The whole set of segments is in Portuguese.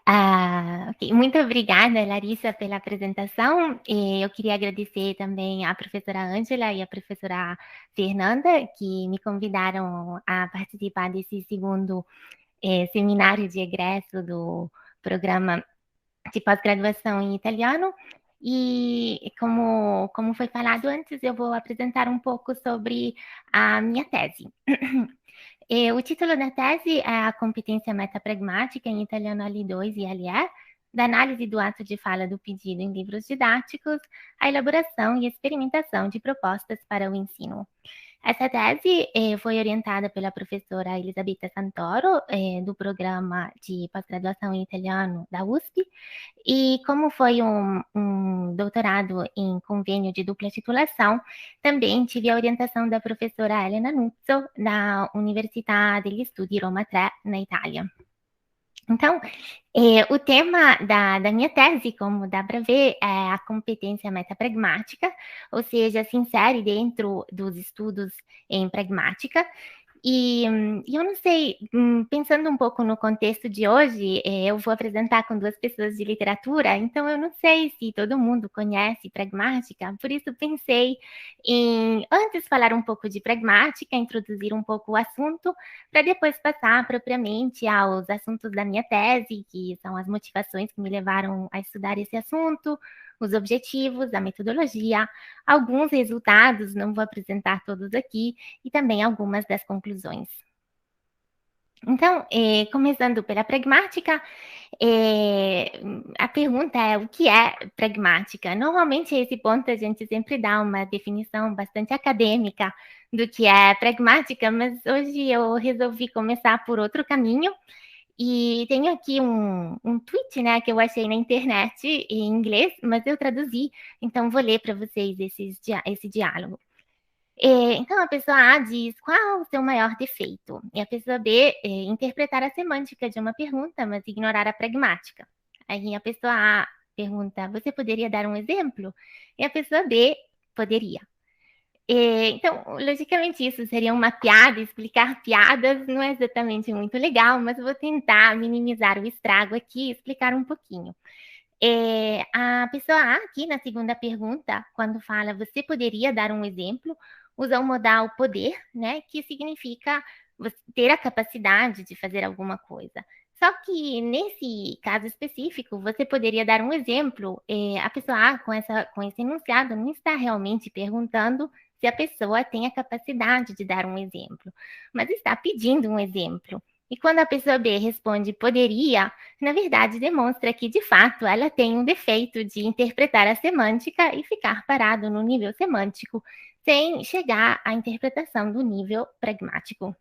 Ok. Muito obrigada, Larissa, pela apresentação. Eu queria agradecer também à professora Ângela e à professora Fernanda, que me convidaram a participar desse segundo seminário de egresso do programa de pós-graduação em italiano. E como foi falado antes, eu vou apresentar um pouco sobre a minha tese. O título da tese é a competência metapragmática em italiano L2 e LE, da análise do ato de fala do pedido em livros didáticos, a elaboração e experimentação de propostas para o ensino. Essa tese foi orientada pela professora Elisabetta Santoro, do programa de pós-graduação em italiano da USP, e como foi um doutorado em convênio de dupla titulação, também tive a orientação da professora Elena Nuzzo, da Università degli Studi Roma 3, na Itália. Então, o tema da minha tese, como dá para ver, é a competência metapragmática, ou seja, se insere dentro dos estudos em pragmática. E eu não sei, pensando um pouco no contexto de hoje, eu vou apresentar com duas pessoas de literatura, então eu não sei se todo mundo conhece pragmática, por isso pensei em antes falar um pouco de pragmática, introduzir um pouco o assunto, para depois passar propriamente aos assuntos da minha tese, que são as motivações que me levaram a estudar esse assunto, os objetivos, a metodologia, alguns resultados, não vou apresentar todos aqui, e também algumas das conclusões. Então, começando pela pragmática, a pergunta é o que é pragmática? Normalmente, a esse ponto, a gente sempre dá uma definição bastante acadêmica do que é pragmática, mas hoje eu resolvi começar por outro caminho. E tenho aqui um tweet, né, que eu achei na internet em inglês, mas eu traduzi, então vou ler para vocês esse diálogo. Então, a pessoa A diz qual o seu maior defeito? E a pessoa B interpretar a semântica de uma pergunta, mas ignorar a pragmática. Aí a pessoa A pergunta, você poderia dar um exemplo? E a pessoa B poderia. Então, logicamente, isso seria uma piada, explicar piadas não é exatamente muito legal, mas eu vou tentar minimizar o estrago aqui e explicar um pouquinho. A pessoa A, aqui na segunda pergunta, quando fala você poderia dar um exemplo, usa o modal poder, né, que significa ter a capacidade de fazer alguma coisa. Só que nesse caso específico, você poderia dar um exemplo. A pessoa A, com esse enunciado, não está realmente perguntando se a pessoa tem a capacidade de dar um exemplo, mas está pedindo um exemplo. E quando a pessoa B responde poderia, na verdade demonstra que, de fato, ela tem um defeito de interpretar a semântica e ficar parado no nível semântico, sem chegar à interpretação do nível pragmático.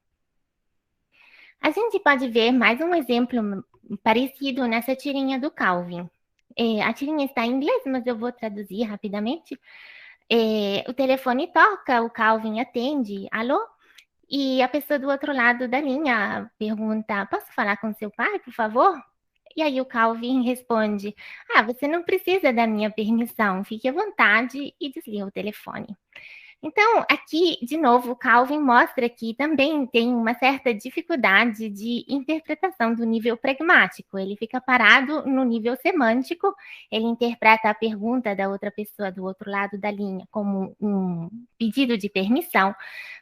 A gente pode ver mais um exemplo parecido nessa tirinha do Calvin. A tirinha está em inglês, mas eu vou traduzir rapidamente. O telefone toca, o Calvin atende, alô? E a pessoa do outro lado da linha pergunta: posso falar com seu pai, por favor? E aí o Calvin responde: ah, você não precisa da minha permissão, fique à vontade e desliga o telefone. Então, aqui, de novo, Calvin mostra que também tem uma certa dificuldade de interpretação do nível pragmático. Ele fica parado no nível semântico, ele interpreta a pergunta da outra pessoa do outro lado da linha como um pedido de permissão,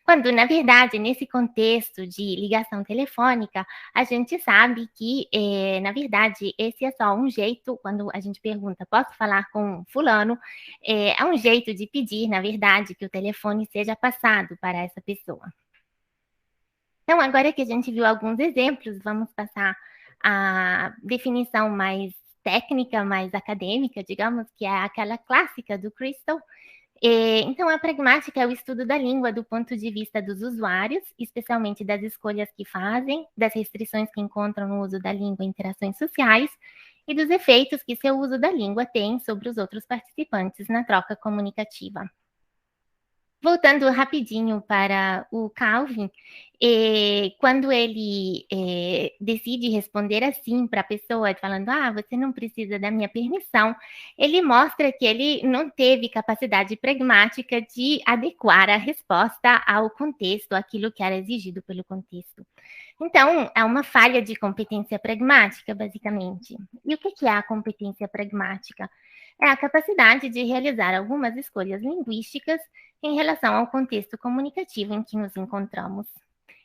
quando, na verdade, nesse contexto de ligação telefônica, a gente sabe que, na verdade, esse é só um jeito, quando a gente pergunta, posso falar com fulano? É um jeito de pedir, na verdade, que o telefone seja passado para essa pessoa. Então, agora que a gente viu alguns exemplos, vamos passar à definição mais técnica, mais acadêmica, digamos, que é aquela clássica do Crystal. Então, a pragmática é o estudo da língua do ponto de vista dos usuários, especialmente das escolhas que fazem, das restrições que encontram no uso da língua em interações sociais e dos efeitos que seu uso da língua tem sobre os outros participantes na troca comunicativa. Voltando rapidinho para o Calvin, quando ele decide responder assim para a pessoa, falando, ah, você não precisa da minha permissão, ele mostra que ele não teve capacidade pragmática de adequar a resposta ao contexto, aquilo que era exigido pelo contexto. Então, é uma falha de competência pragmática, basicamente. E o que é a competência pragmática? É a capacidade de realizar algumas escolhas linguísticas em relação ao contexto comunicativo em que nos encontramos.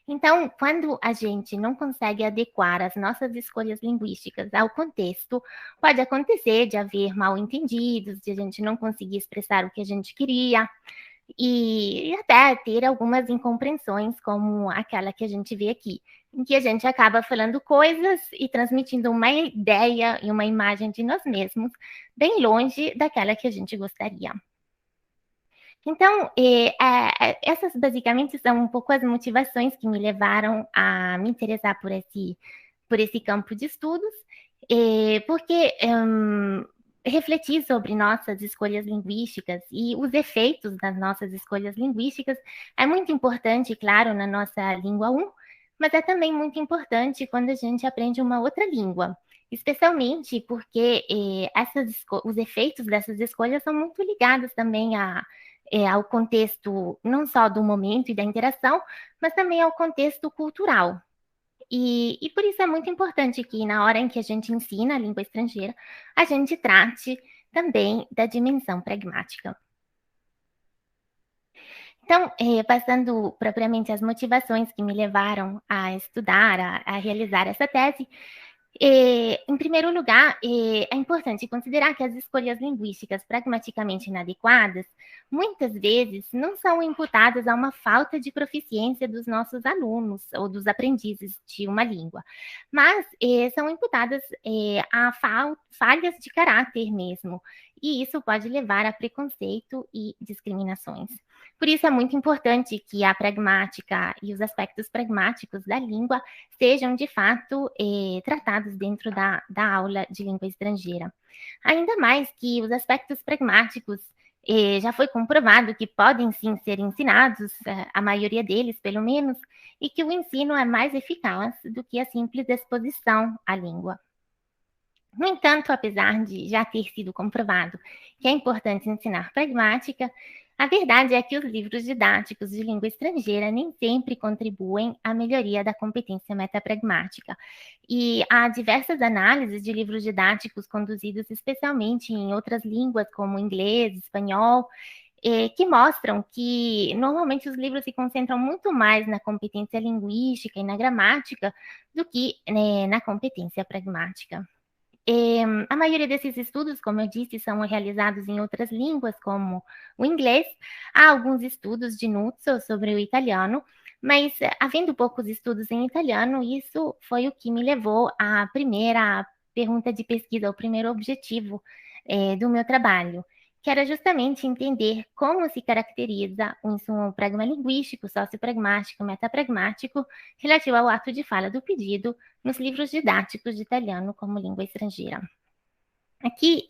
Então, quando a gente não consegue adequar as nossas escolhas linguísticas ao contexto, pode acontecer de haver mal-entendidos, de a gente não conseguir expressar o que a gente queria, e até ter algumas incompreensões, como aquela que a gente vê aqui, em que a gente acaba falando coisas e transmitindo uma ideia e uma imagem de nós mesmos, bem longe daquela que a gente gostaria. Então, essas basicamente são um pouco as motivações que me levaram a me interessar por esse campo de estudos, porque refletir sobre nossas escolhas linguísticas e os efeitos das nossas escolhas linguísticas é muito importante, claro, na nossa língua 1, mas é também muito importante quando a gente aprende uma outra língua. Especialmente porque os efeitos dessas escolhas são muito ligados também ao contexto não só do momento e da interação, mas também ao contexto cultural. E por isso é muito importante que, na hora em que a gente ensina a língua estrangeira, a gente trate também da dimensão pragmática. Então, passando propriamente às motivações que me levaram a estudar, a realizar essa tese, em primeiro lugar, é importante considerar que as escolhas linguísticas pragmaticamente inadequadas muitas vezes não são imputadas a uma falta de proficiência dos nossos alunos ou dos aprendizes de uma língua, mas são imputadas a falhas de caráter mesmo, e isso pode levar a preconceito e discriminações. Por isso é muito importante que a pragmática e os aspectos pragmáticos da língua sejam, de fato, tratados dentro da aula de língua estrangeira. Ainda mais que os aspectos pragmáticos já foi comprovado que podem sim ser ensinados, a maioria deles, pelo menos, e que o ensino é mais eficaz do que a simples exposição à língua. No entanto, apesar de já ter sido comprovado que é importante ensinar pragmática, a verdade é que os livros didáticos de língua estrangeira nem sempre contribuem à melhoria da competência metapragmática. E há diversas análises de livros didáticos conduzidos especialmente em outras línguas, como inglês, espanhol, que mostram que normalmente os livros se concentram muito mais na competência linguística e na gramática do que na competência pragmática. A maioria desses estudos, como eu disse, são realizados em outras línguas, como o inglês. Há alguns estudos de Nuzzo sobre o italiano, mas havendo poucos estudos em italiano, isso foi o que me levou à primeira pergunta de pesquisa, ao primeiro objetivo do meu trabalho, que era justamente entender como se caracteriza o insumo pragmalinguístico, sociopragmático, metapragmático, relativo ao ato de fala do pedido nos livros didáticos de italiano como língua estrangeira. Aqui,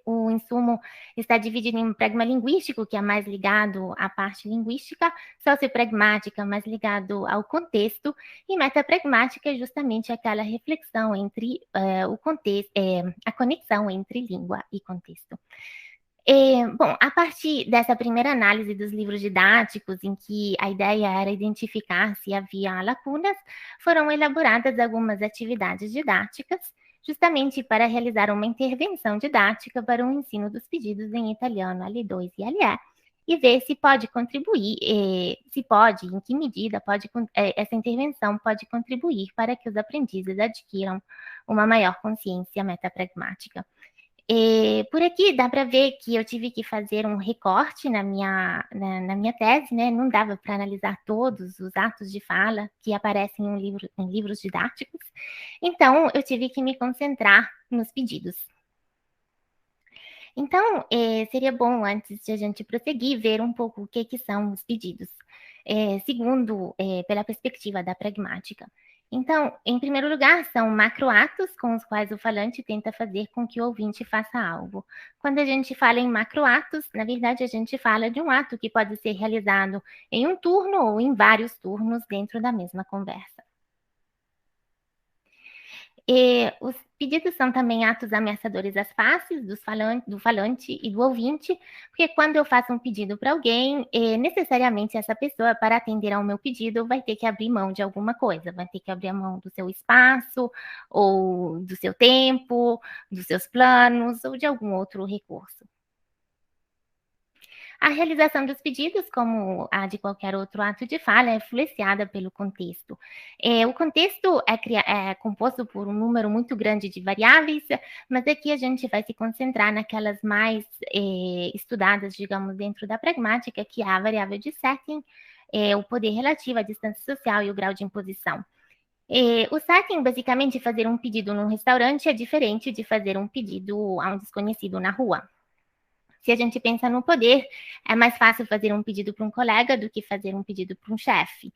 o insumo está dividido em pragmalinguístico, que é mais ligado à parte linguística, sociopragmática, mais ligado ao contexto, e metapragmática é justamente aquela reflexão entre o contexto, a conexão entre língua e contexto. Bom, a partir dessa primeira análise dos livros didáticos, em que a ideia era identificar se havia lacunas, foram elaboradas algumas atividades didáticas, justamente para realizar uma intervenção didática para o ensino dos pedidos em italiano L2 e LE, e ver se pode contribuir, se pode, em que medida pode, essa intervenção pode contribuir para que os aprendizes adquiram uma maior consciência metapragmática. Por aqui dá para ver que eu tive que fazer um recorte na minha tese, né? Não dava para analisar todos os atos de fala que aparecem em livros didáticos, então eu tive que me concentrar nos pedidos. Então, seria bom, antes de a gente prosseguir, ver um pouco o que são os pedidos, segundo, pela perspectiva da pragmática. Então, em primeiro lugar, são macroatos com os quais o falante tenta fazer com que o ouvinte faça algo. Quando a gente fala em macroatos, na verdade, a gente fala de um ato que pode ser realizado em um turno ou em vários turnos dentro da mesma conversa. E os pedidos são também atos ameaçadores às faces do falante e do ouvinte, porque quando eu faço um pedido para alguém, necessariamente essa pessoa, para atender ao meu pedido, vai ter que abrir mão de alguma coisa, vai ter que abrir a mão do seu espaço, ou do seu tempo, dos seus planos, ou de algum outro recurso. A realização dos pedidos, como a de qualquer outro ato de fala, é influenciada pelo contexto. O contexto é composto por um número muito grande de variáveis, mas aqui a gente vai se concentrar naquelas mais estudadas, digamos, dentro da pragmática, que é a variável de setting, o poder relativo, a distância social e o grau de imposição. O setting, basicamente, fazer um pedido num restaurante é diferente de fazer um pedido a um desconhecido na rua. Se a gente pensa no poder, é mais fácil fazer um pedido para um colega do que fazer um pedido para um chefe.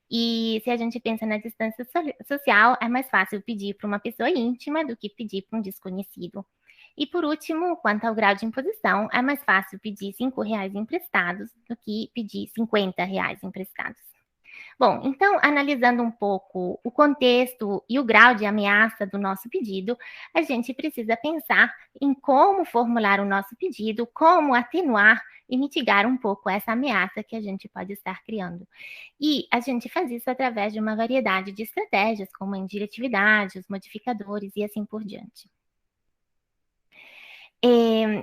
E se a gente pensa na distância social, é mais fácil pedir para uma pessoa íntima do que pedir para um desconhecido. E por último, quanto ao grau de imposição, é mais fácil pedir R$ 5 emprestados do que pedir R$ 50 emprestados. Bom, então, analisando um pouco o contexto e o grau de ameaça do nosso pedido, a gente precisa pensar em como formular o nosso pedido, como atenuar e mitigar um pouco essa ameaça que a gente pode estar criando. E a gente faz isso através de uma variedade de estratégias, como a indiretividade, os modificadores e assim por diante.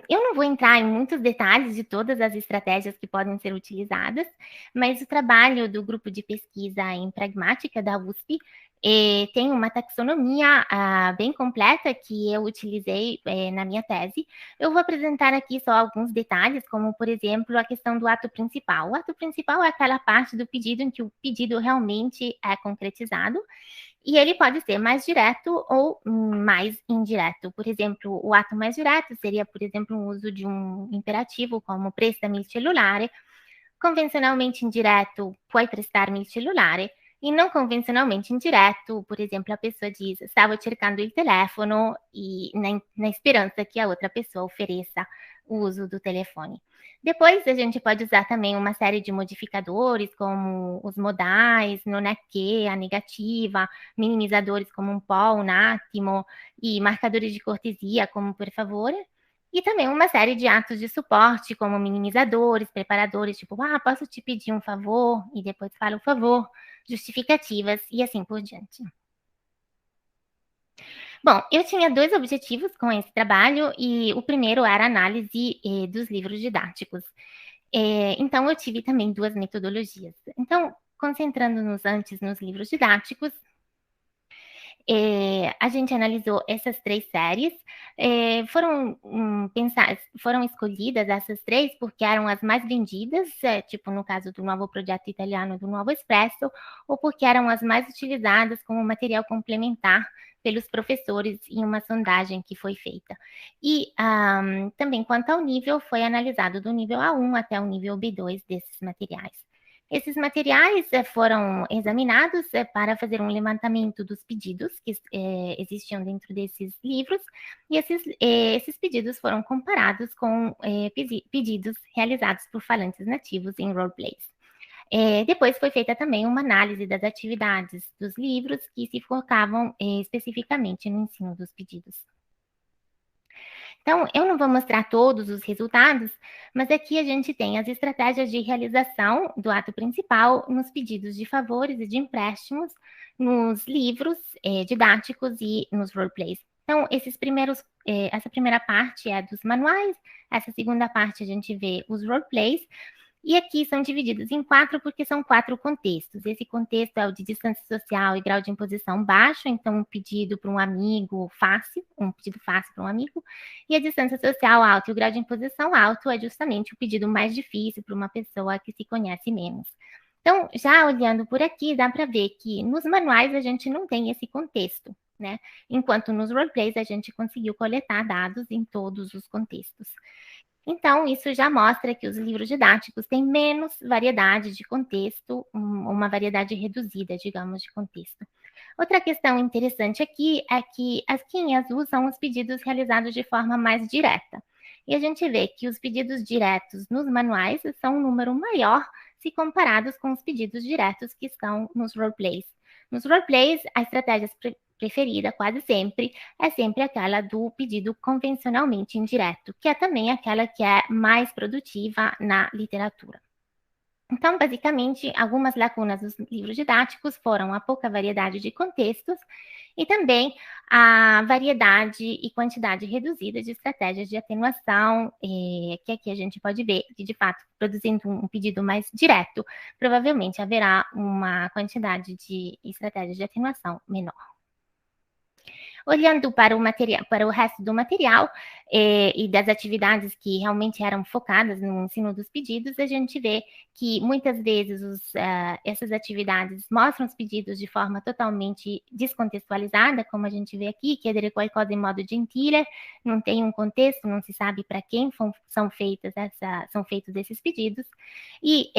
Eu não vou entrar em muitos detalhes de todas as estratégias que podem ser utilizadas, mas o trabalho do grupo de pesquisa em pragmática da USP tem uma taxonomia bem completa que eu utilizei na minha tese. Eu vou apresentar aqui só alguns detalhes, como, por exemplo, a questão do ato principal. O ato principal é aquela parte do pedido em que o pedido realmente é concretizado. E ele pode ser mais direto ou mais indireto. Por exemplo, o ato mais direto seria, por exemplo, o uso de um imperativo como presta-me il cellulare. Convencionalmente indireto, puoi prestarmi il cellulare. E não convencionalmente indireto, por exemplo, a pessoa diz, stavo cercando il telefono, e na esperança que a outra pessoa ofereça o uso do telefone. Depois, a gente pode usar também uma série de modificadores, como os modais, non è che, a negativa, minimizadores como um po, un attimo, e marcadores de cortesia, como por favore. E também uma série de atos de suporte, como minimizadores, preparadores, tipo, posso te pedir um favor? E depois fala o favor, justificativas e assim por diante. Bom, eu tinha dois objetivos com esse trabalho, e o primeiro era a análise dos livros didáticos. Então, eu tive também duas metodologias. Então, concentrando-nos antes nos livros didáticos, a gente analisou essas três séries. Foram escolhidas essas três porque eram as mais vendidas, tipo no caso do Nuovo Progetto Italiano e do Nuovo Expresso, ou porque eram as mais utilizadas como material complementar pelos professores em uma sondagem que foi feita. E também quanto ao nível, foi analisado do nível A1 até o nível B2 desses materiais. Esses materiais foram examinados para fazer um levantamento dos pedidos que existiam dentro desses livros, e esses pedidos foram comparados com pedidos realizados por falantes nativos em roleplays. Depois foi feita também uma análise das atividades dos livros que se focavam especificamente no ensino dos pedidos. Então, eu não vou mostrar todos os resultados, mas aqui a gente tem as estratégias de realização do ato principal nos pedidos de favores e de empréstimos, nos livros didáticos e nos roleplays. Então, essa primeira parte é dos manuais, essa segunda parte a gente vê os roleplays, e aqui são divididos em 4 porque são 4 contextos. Esse contexto é o de distância social e grau de imposição baixo, então um pedido para um amigo fácil, um pedido fácil para um amigo, e a distância social alta e o grau de imposição alto é justamente o pedido mais difícil para uma pessoa que se conhece menos. Então, já olhando por aqui, dá para ver que nos manuais a gente não tem esse contexto, né? Enquanto nos roleplays a gente conseguiu coletar dados em todos os contextos. Então, isso já mostra que os livros didáticos têm menos variedade de contexto, uma variedade reduzida, digamos, de contexto. Outra questão interessante aqui é que as quinhas usam os pedidos realizados de forma mais direta. E a gente vê que os pedidos diretos nos manuais são um número maior se comparados com os pedidos diretos que estão nos roleplays. Nos roleplays, a estratégia preferida, quase sempre, é sempre aquela do pedido convencionalmente indireto, que é também aquela que é mais produtiva na literatura. Então, basicamente, algumas lacunas dos livros didáticos foram a pouca variedade de contextos e também a variedade e quantidade reduzida de estratégias de atenuação, que aqui a gente pode ver que, de fato, produzindo um pedido mais direto, provavelmente haverá uma quantidade de estratégias de atenuação menor. Olhando para o material, para o resto do material e das atividades que realmente eram focadas no ensino dos pedidos, a gente vê que muitas vezes essas atividades mostram os pedidos de forma totalmente descontextualizada, como a gente vê aqui, que é qualcosa em modo gentile, não tem um contexto, não se sabe para quem são feitos esses pedidos, e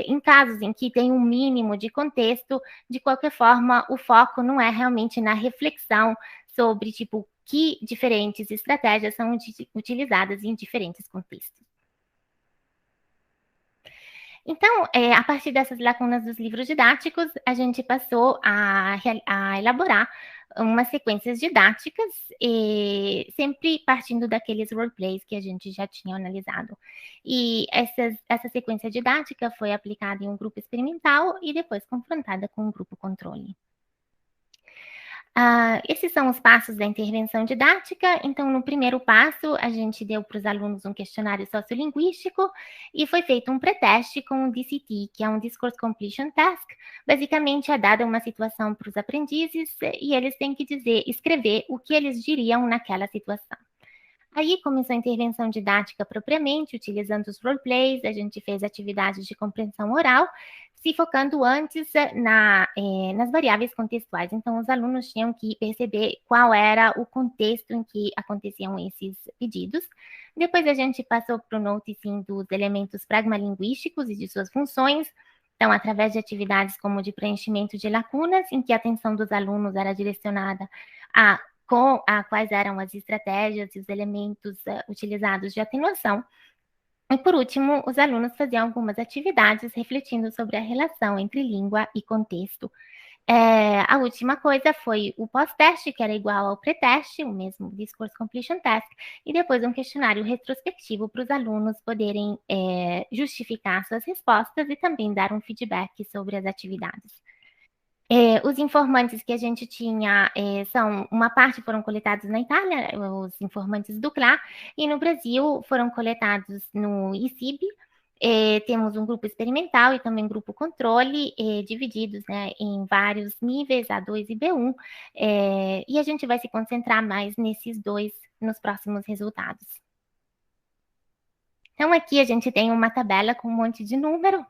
em casos em que tem um mínimo de contexto, de qualquer forma, o foco não é realmente na reflexão sobre, tipo, que diferentes estratégias são utilizadas em diferentes contextos. Então, a partir dessas lacunas dos livros didáticos, a gente passou a elaborar umas sequências didáticas, sempre partindo daqueles roleplays que a gente já tinha analisado. E essa sequência didática foi aplicada em um grupo experimental e depois confrontada com um grupo controle. Esses são os passos da intervenção didática. Então, no primeiro passo, a gente deu para os alunos um questionário sociolinguístico e foi feito um pré-teste com o DCT, que é um Discourse Completion Task. Basicamente, é dada uma situação para os aprendizes e eles têm que escrever o que eles diriam naquela situação. Aí começou a intervenção didática propriamente, utilizando os roleplays, a gente fez atividades de compreensão oral, se focando antes nas variáveis contextuais. Então, os alunos tinham que perceber qual era o contexto em que aconteciam esses pedidos. Depois a gente passou para o noticing dos elementos pragmalinguísticos e de suas funções. Então, através de atividades como de preenchimento de lacunas, em que a atenção dos alunos era direcionada a quais eram as estratégias e os elementos utilizados de atenuação. E, por último, os alunos faziam algumas atividades refletindo sobre a relação entre língua e contexto. A última coisa foi o pós-teste, que era igual ao pré-teste, o mesmo Discourse Completion Task, e depois um questionário retrospectivo para os alunos poderem justificar suas respostas e também dar um feedback sobre as atividades. Os informantes que a gente tinha uma parte foram coletados na Itália, os informantes do CLA, e no Brasil foram coletados no ICIB. Temos um grupo experimental e também grupo controle, divididos, né, em vários níveis, A2 e B1, e a gente vai se concentrar mais nesses dois nos próximos resultados. Então, aqui a gente tem uma tabela com um monte de número.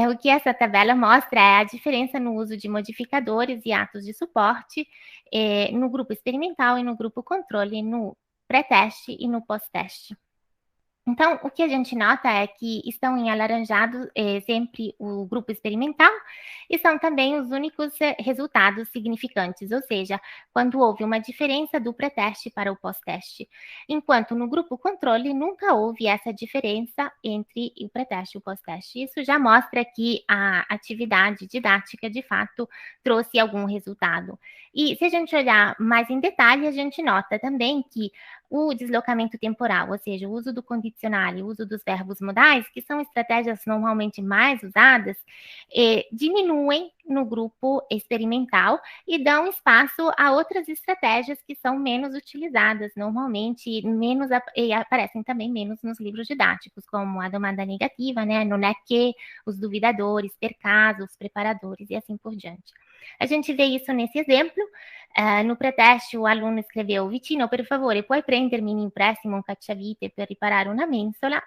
O que essa tabela mostra é a diferença no uso de modificadores e atos de suporte no grupo experimental e no grupo controle, no pré-teste e no pós-teste. Então, o que a gente nota é que estão em alaranjado sempre o grupo experimental e são também os únicos resultados significantes, ou seja, quando houve uma diferença do pré-teste para o pós-teste. Enquanto no grupo controle nunca houve essa diferença entre o pré-teste e o pós-teste. Isso já mostra que a atividade didática, de fato, trouxe algum resultado. E se a gente olhar mais em detalhe, a gente nota também que o deslocamento temporal, ou seja, o uso do condicional e o uso dos verbos modais, que são estratégias normalmente mais usadas, diminuem no grupo experimental e dão espaço a outras estratégias que são menos utilizadas normalmente, e aparecem também menos nos livros didáticos, como a domanda negativa, né, non è che, os duvidadores, per caso, os preparadores e assim por diante. A gente vê isso nesse exemplo. No pré-teste, o aluno escreveu: Vicino, per favore, puoi prendermi in imprestimo un cacciavite per riparare una mensola?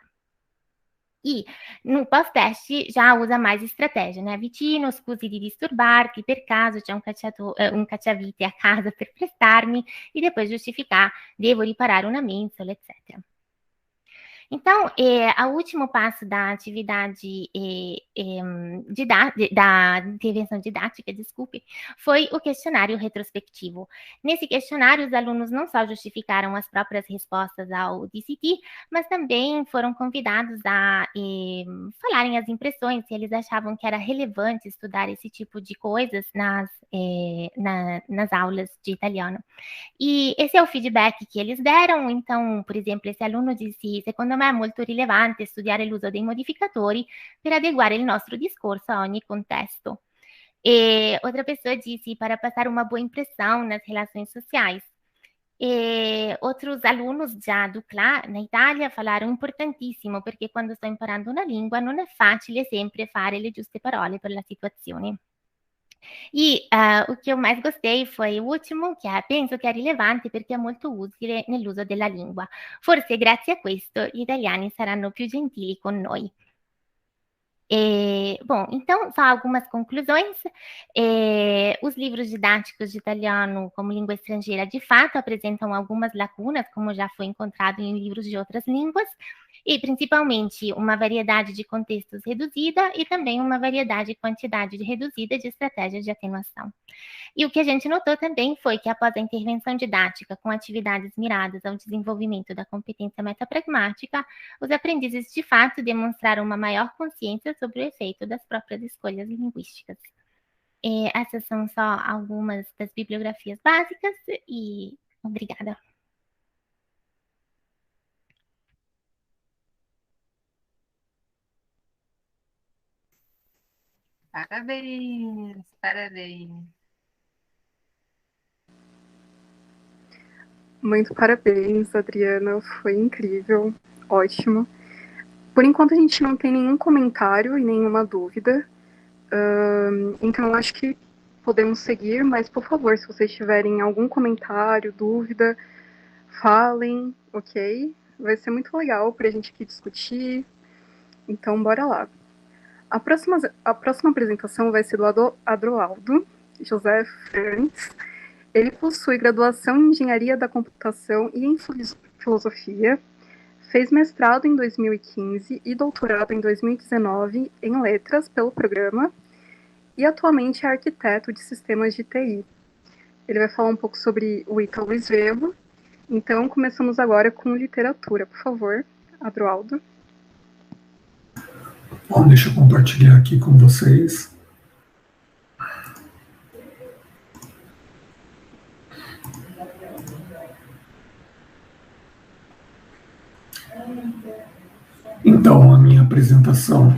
E no pós-teste já usa mais estratégia, né? Vicino, scusi di disturbarti, per caso c'è un cacciavite a casa per prestarmi, e depois justificar, devo riparare una mensola, etc. Então, o último passo da atividade da intervenção didática, desculpe, foi o questionário retrospectivo. Nesse questionário, os alunos não só justificaram as próprias respostas ao DCT, mas também foram convidados a falarem as impressões, se eles achavam que era relevante estudar esse tipo de coisas nas aulas de italiano. E esse é o feedback che eles deram. Então, por esempio, esse aluno disse: secondo me è molto rilevante studiare l'uso dei modificatori per adeguare il nostro discorso a ogni contesto. E outra pessoa disse: para passar uma boa impressão nas relações sociais. E outros alunos già do CLA na Itália falaram importantissimo perché quando sto imparando una lingua non è facile sempre fare le giuste parole per la situazione. E o che eu mais gostei foi o último, che penso che è rilevante perché è molto utile nell'uso della lingua. Forse grazie a questo gli italiani saranno più gentili con noi. Bom, então, só algumas conclusões. Os livros didáticos de italiano como língua estrangeira, de fato, apresentam algumas lacunas, como já foi encontrado em livros de outras línguas, e principalmente uma variedade de contextos reduzida e também uma variedade e quantidade reduzida de estratégias de atenuação. E o que a gente notou também foi que, após a intervenção didática com atividades miradas ao desenvolvimento da competência metapragmática, os aprendizes de fato demonstraram uma maior consciência sobre o efeito das próprias escolhas linguísticas. Essas são só algumas das bibliografias básicas e obrigada. Parabéns, parabéns. Muito parabéns, Adriana, foi incrível, ótimo. Por enquanto a gente não tem nenhum comentário e nenhuma dúvida, então acho que podemos seguir, mas por favor, se vocês tiverem algum comentário, dúvida, falem, ok? Vai ser muito legal para a gente aqui discutir, então bora lá. A próxima apresentação vai ser do Adroaldo José Frantz. Ele possui graduação em Engenharia da Computação e em Filosofia, fez mestrado em 2015 e doutorado em 2019 em Letras pelo programa e atualmente é arquiteto de sistemas de TI. Ele vai falar um pouco sobre o Ítalo Svevo. Então, começamos agora com literatura. Por favor, Adroaldo. Bom, deixa eu compartilhar aqui com vocês. Então, a minha apresentação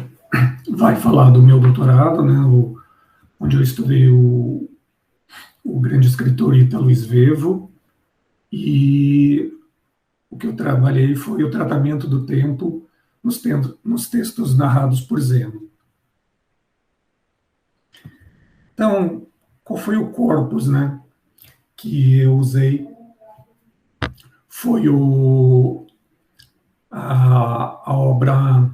vai falar do meu doutorado, né, onde eu estudei o grande escritor Ítalo Svevo, e o que eu trabalhei foi o tratamento do tempo nos textos narrados por Zeno. Então, qual foi o corpus, né, que eu usei? Foi a obra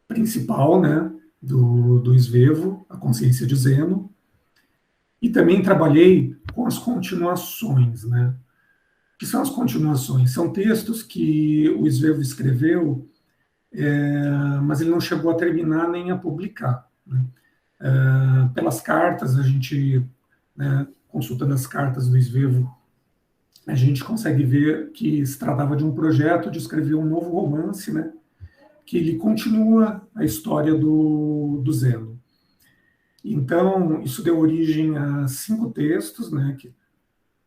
principal, né, do Svevo, A Consciência de Zeno, e também trabalhei com as continuações, né? O que são as continuações? São textos que o Svevo escreveu, mas ele não chegou a terminar nem a publicar, né? Pelas cartas, a gente, né, consultando as cartas do Svevo, a gente consegue ver que se tratava de um projeto de escrever um novo romance, né, que ele continua a história do Zeno. Então, isso deu origem a 5 textos, né, que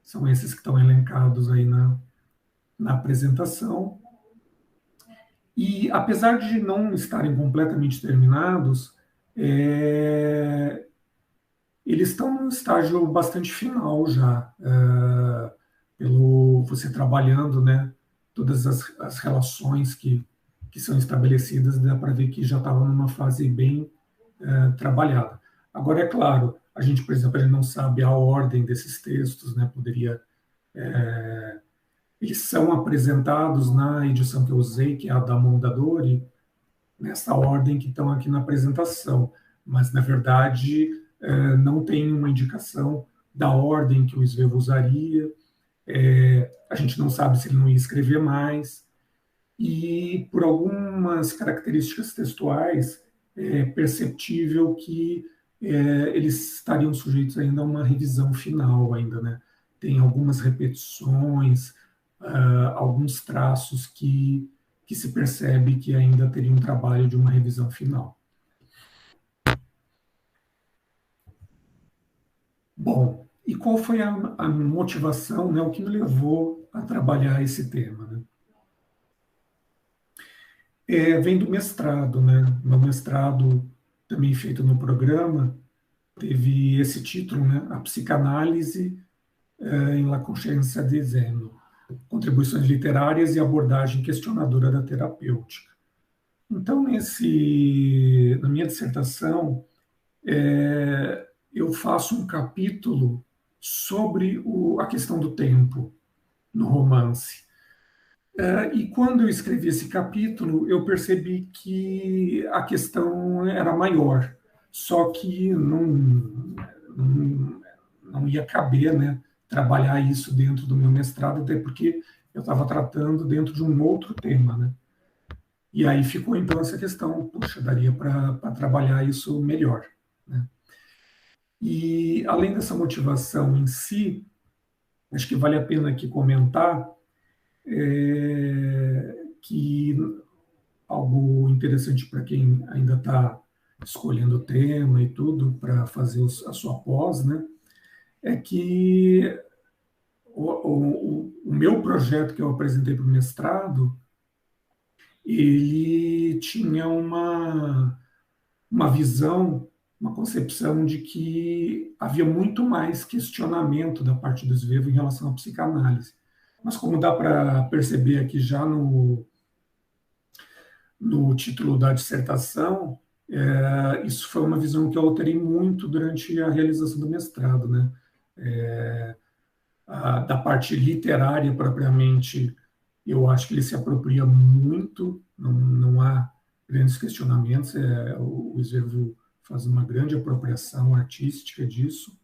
são esses que estão elencados aí na apresentação. E, apesar de não estarem completamente terminados, eles estão num estágio bastante final já, pelo você trabalhando, né, todas as relações que são estabelecidas, dá para ver que já estava numa fase bem trabalhada. Agora, é claro, a gente, por exemplo, a gente não sabe a ordem desses textos, né, poderia... eles são apresentados na edição que eu usei, que é a da Mondadori, nessa ordem que estão aqui na apresentação, mas, na verdade, não tem uma indicação da ordem que o Svevo usaria. A gente não sabe se ele não ia escrever mais. e por algumas características textuais é perceptível que eles estariam sujeitos ainda a uma revisão final ainda, né? Tem algumas repetições, alguns traços que se percebe que ainda teria um trabalho de uma revisão final. Bom, e qual foi a motivação, né, o que me levou a trabalhar esse tema, né? Vem do mestrado, né? Meu mestrado, também feito no programa, teve esse título, né? A psicanálise em La consciência de Zeno, contribuições literárias e abordagem questionadora da terapêutica. Então, na minha dissertação, eu faço um capítulo sobre a questão do tempo no romance. E quando eu escrevi esse capítulo, eu percebi que a questão era maior, só que não ia caber, né, trabalhar isso dentro do meu mestrado, até porque eu estava tratando dentro de um outro tema, né? E aí ficou então essa questão, puxa, daria para trabalhar isso melhor, né? E além dessa motivação em si, acho que vale a pena aqui comentar que algo interessante para quem ainda está escolhendo o tema e tudo para fazer a sua pós, né, é que o meu projeto que eu apresentei para o mestrado, ele tinha uma visão, uma concepção de que havia muito mais questionamento da parte do Svevo em relação à psicanálise. Mas como dá para perceber aqui já no título da dissertação, isso foi uma visão que eu alterei muito durante a realização do mestrado, né? Da parte literária propriamente, eu acho que ele se apropria muito, não há grandes questionamentos, o Svevo faz uma grande apropriação artística disso.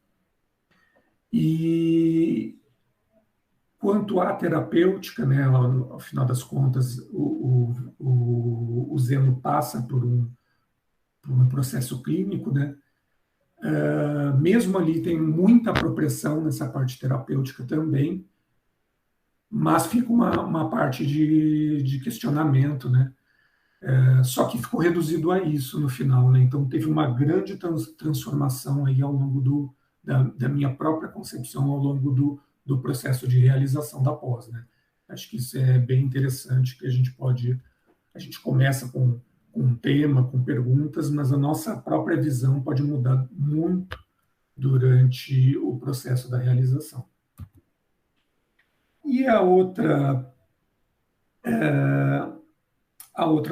E quanto à terapêutica, né, ao final das contas, o Zeno passa por um processo clínico, né? Mesmo ali tem muita apropriação nessa parte terapêutica também, mas fica uma parte de questionamento, né? Só que ficou reduzido a isso no final, né? Então teve uma grande transformação aí ao longo da minha própria concepção, ao longo do processo de realização da pós, né? Acho que isso é bem interessante, que a gente começa com um tema, com perguntas, mas a nossa própria visão pode mudar muito durante o processo da realização. E a outra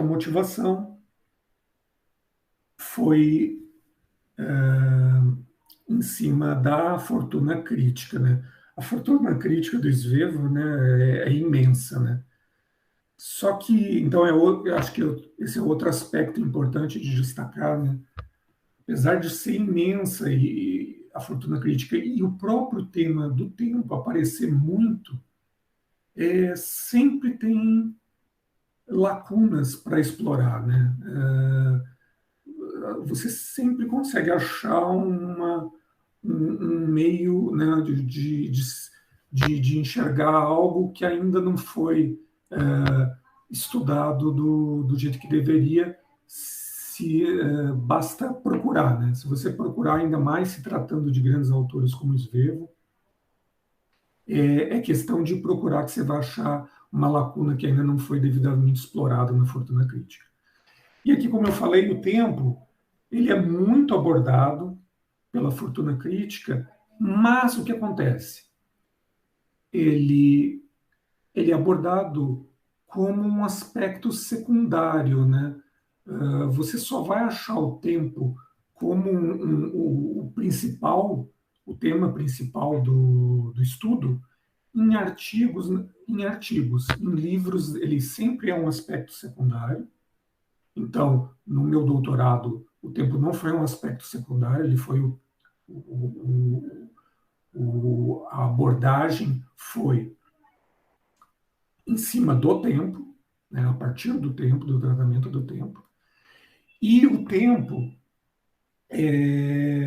motivação foi em cima da fortuna crítica, né? A fortuna crítica do Svevo, né, é imensa, né? Só que, então, eu acho que esse é outro aspecto importante de destacar, né? Apesar de ser imensa e a fortuna crítica e o próprio tema do tempo aparecer muito, sempre tem lacunas para explorar, né? Você sempre consegue achar um meio, né, de enxergar algo que ainda não foi estudado do jeito que deveria, se basta procurar, né? Se você procurar, ainda mais se tratando de grandes autores como Svevo, é questão de procurar que você vai achar uma lacuna que ainda não foi devidamente explorada na fortuna crítica. E aqui, como eu falei, o tempo ele é muito abordado pela fortuna crítica, mas o que acontece? Ele é abordado como um aspecto secundário, né? Você só vai achar o tempo como o principal, o tema principal do estudo em artigos. Em livros, ele sempre é um aspecto secundário. Então, no meu doutorado, o tempo não foi um aspecto secundário, ele foi a abordagem foi em cima do tempo, né, a partir do tempo, do tratamento do tempo. E o tempo,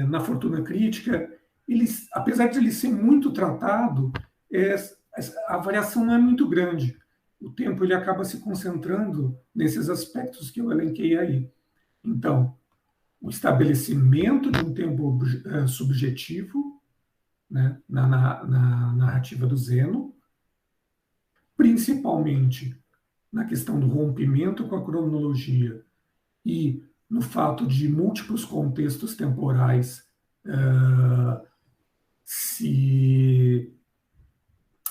na fortuna crítica, apesar de ele ser muito tratado, a variação não é muito grande. O tempo ele acaba se concentrando nesses aspectos que eu elenquei aí. Então, o estabelecimento de um tempo subjetivo, né, na narrativa do Zeno, principalmente na questão do rompimento com a cronologia e no fato de múltiplos contextos temporais se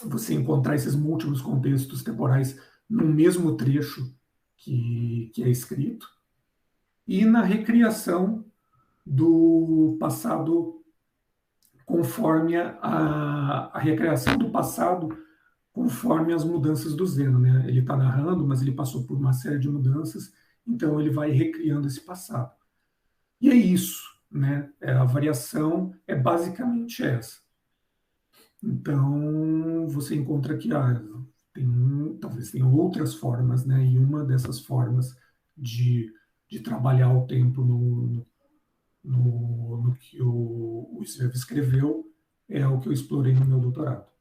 você encontrar esses múltiplos contextos temporais no mesmo trecho que é escrito, e na recriação do passado conforme a recriação do passado conforme as mudanças do Zeno, né? Ele está narrando, mas ele passou por uma série de mudanças, então ele vai recriando esse passado. E é isso, né? A variação é basicamente essa. Então, você encontra que talvez tenha outras formas, né? E uma dessas formas de trabalhar o tempo no que o Svevo escreveu é o que eu explorei no meu doutorado.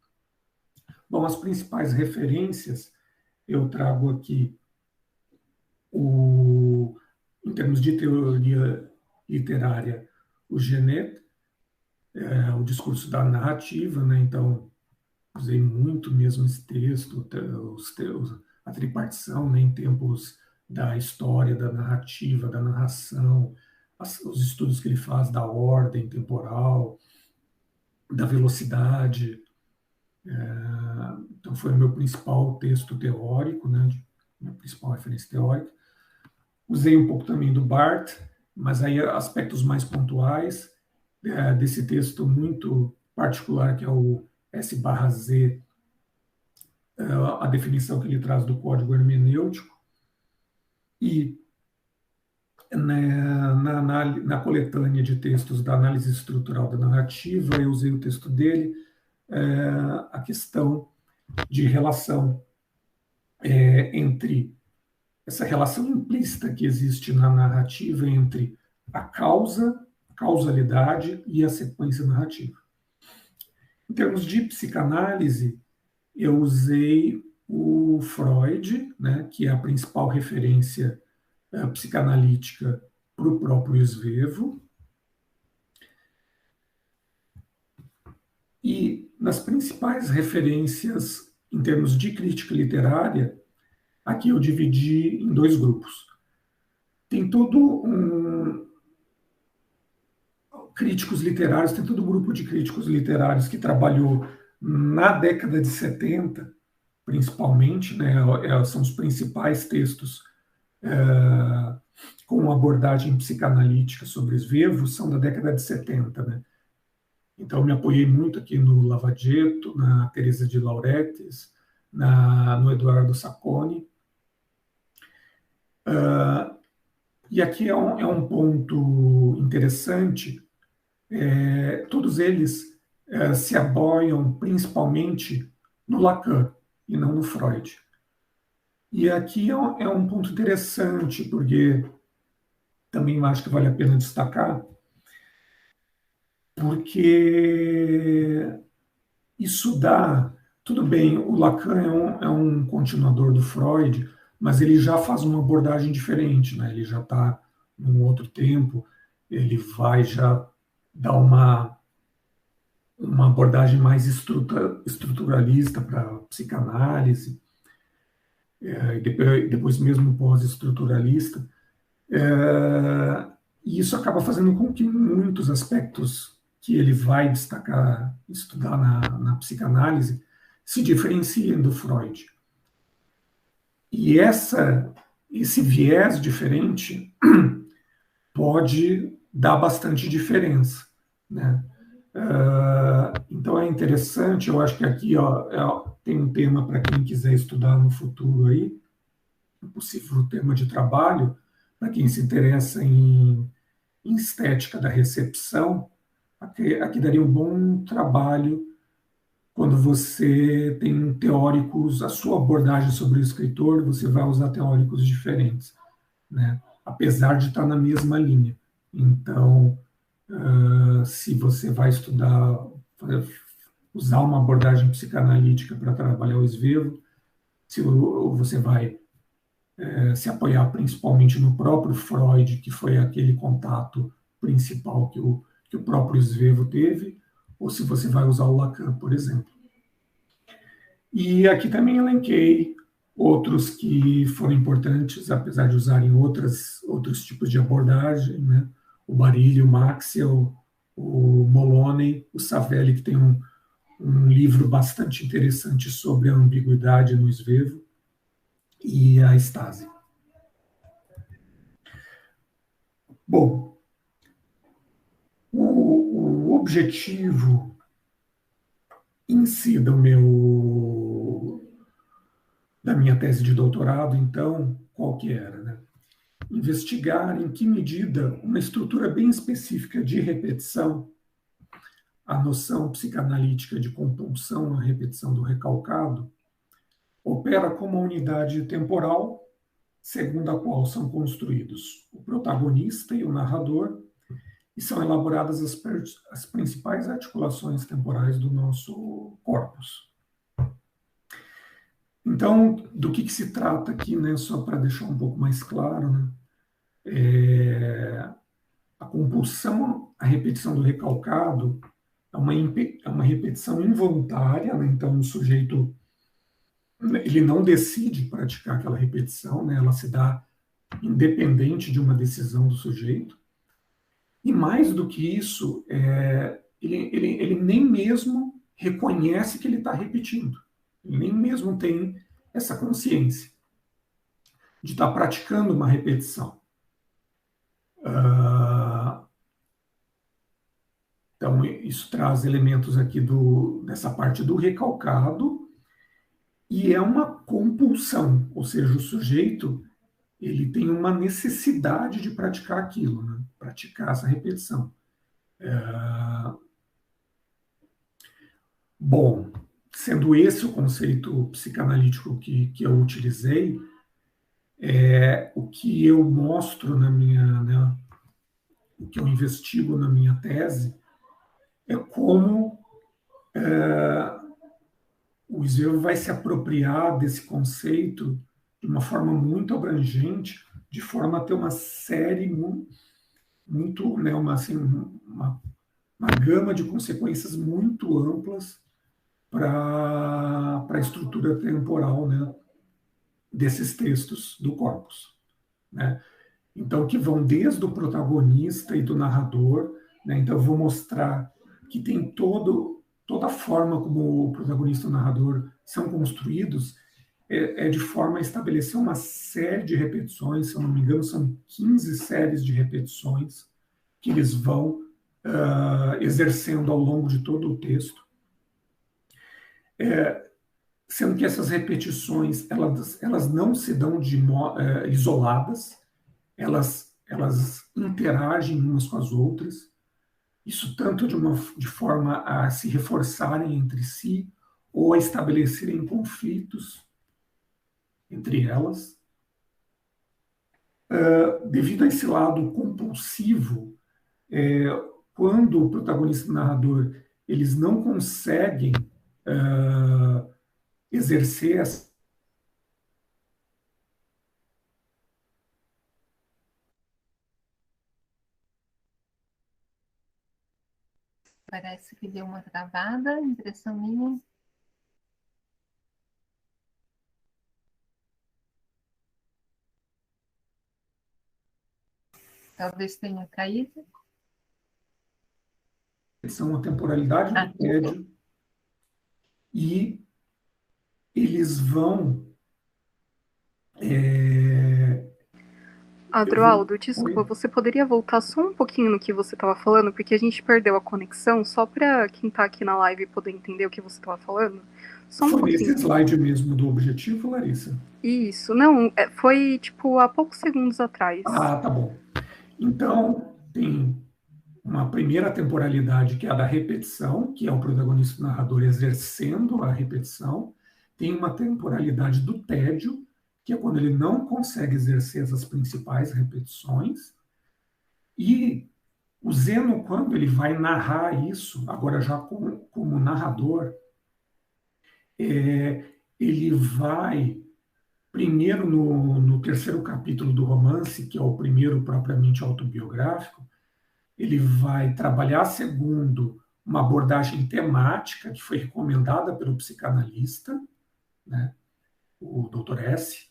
Bom, as principais referências eu trago aqui, em termos de teoria literária, o Genet, o discurso da narrativa, né? Então, usei muito mesmo esse texto, a tripartição, né? Em tempos da história, da narrativa, da narração, os estudos que ele faz da ordem temporal, da velocidade. Então, foi o meu principal texto teórico, né? Minha principal referência teórica. Usei um pouco também do Barthes, mas aí aspectos mais pontuais desse texto muito particular, que é o S/Z, a definição que ele traz do código hermenêutico, e na coletânea de textos da análise estrutural da narrativa, eu usei o texto dele, a questão de relação entre essa relação implícita que existe na narrativa entre a causalidade e a sequência narrativa. Em termos de psicanálise, eu usei o Freud, né, que é a principal referência psicanalítica para o próprio Svevo. E nas principais referências em termos de crítica literária, aqui eu dividi em dois grupos. Tem todo críticos literários, tem todo um grupo de críticos literários que trabalhou na década de 70, principalmente, né, são os principais textos com abordagem psicanalítica sobre Svevo, são da década de 70, né? Então, me apoiei muito aqui no Lavagetto, na Teresa de Lauretis, no Eduardo Sacconi. E aqui é um ponto interessante. Todos eles se apoiam principalmente no Lacan e não no Freud. E aqui é um ponto interessante, porque também acho que vale a pena destacar, porque isso dá... Tudo bem, o Lacan é um continuador do Freud, mas ele já faz uma abordagem diferente, né? Ele já está num outro tempo, ele vai já dar uma abordagem mais estruturalista para a psicanálise, e depois mesmo pós-estruturalista. E isso acaba fazendo com que muitos aspectos que ele vai destacar, estudar na psicanálise, se diferenciem do Freud. E esse viés diferente pode dar bastante diferença, né? Então é interessante, eu acho que aqui tem um tema para quem quiser estudar no futuro aí, um possível tema de trabalho, para quem se interessa em estética da recepção, aqui daria um bom trabalho quando você tem teóricos, a sua abordagem sobre o escritor, você vai usar teóricos diferentes, né? Apesar de estar na mesma linha. Então, se você vai estudar, usar uma abordagem psicanalítica para trabalhar o esvevo, se você vai se apoiar principalmente no próprio Freud, que foi aquele contato principal que o próprio esvevo teve, ou se você vai usar o Lacan, por exemplo. E aqui também elenquei outros que foram importantes, apesar de usarem outros tipos de abordagem, né? O Barilli, o Maxiel, o Moloney, o Savelli, que tem um livro bastante interessante sobre a ambiguidade no esvevo, e a Stasi. Bom, o objetivo em si da minha tese de doutorado, então, qual que era, né? Investigar em que medida uma estrutura bem específica de repetição, a noção psicanalítica de compulsão à repetição do recalcado, opera como uma unidade temporal segundo a qual são construídos o protagonista e o narrador, e são elaboradas as principais articulações temporais do nosso corpus. Então, do que se trata aqui, né, só para deixar um pouco mais claro, né, a compulsão à repetição do recalcado é uma repetição involuntária, né, então o sujeito ele não decide praticar aquela repetição, né, ela se dá independente de uma decisão do sujeito. E mais do que isso, ele nem mesmo reconhece que ele está repetindo. Ele nem mesmo tem essa consciência de estar praticando uma repetição. Então, isso traz elementos aqui dessa parte do recalcado, e é uma compulsão, ou seja, o sujeito ele tem uma necessidade de praticar aquilo, né? Praticar essa repetição. Bom, sendo esse o conceito psicanalítico que eu utilizei, o que eu mostro né, o que eu investigo na minha tese é como o esvevo vai se apropriar desse conceito de uma forma muito abrangente, de forma a ter uma série muito, né, uma gama de consequências muito amplas para a estrutura temporal, né, desses textos do corpus, né? Então, que vão desde o protagonista e do narrador, né? Então, eu vou mostrar que tem toda a forma como o protagonista e o narrador são construídos de forma a estabelecer uma série de repetições, se eu não me engano, são 15 séries de repetições que eles vão exercendo ao longo de todo o texto. Sendo que essas repetições elas não se dão isoladas, elas interagem umas com as outras, isso tanto de forma a se reforçarem entre si ou a estabelecerem conflitos entre elas. Devido a esse lado compulsivo, quando o protagonista e o narrador eles não conseguem exercer essa Parece que deu uma travada, impressão minha. Talvez tenha caído. são a temporalidade do tédio, e eles vão Adroaldo, desculpa, você poderia voltar só um pouquinho no que você estava falando, porque a gente perdeu a conexão, só para quem está aqui na live poder entender o que você estava falando? Só um Foi pouquinho. nesse slide mesmo do objetivo, Larissa? Isso, não, foi tipo há poucos segundos atrás. Ah, tá bom. Então, tem uma primeira temporalidade, que é a da repetição, que é o protagonista narrador exercendo a repetição. Tem uma temporalidade do tédio, que é quando ele não consegue exercer essas principais repetições. E o Zeno, quando ele vai narrar isso, agora já como narrador, ele vai, primeiro no terceiro capítulo do romance, que é o primeiro propriamente autobiográfico, ele vai trabalhar, segundo, uma abordagem temática que foi recomendada pelo psicanalista, né, o Dr. S.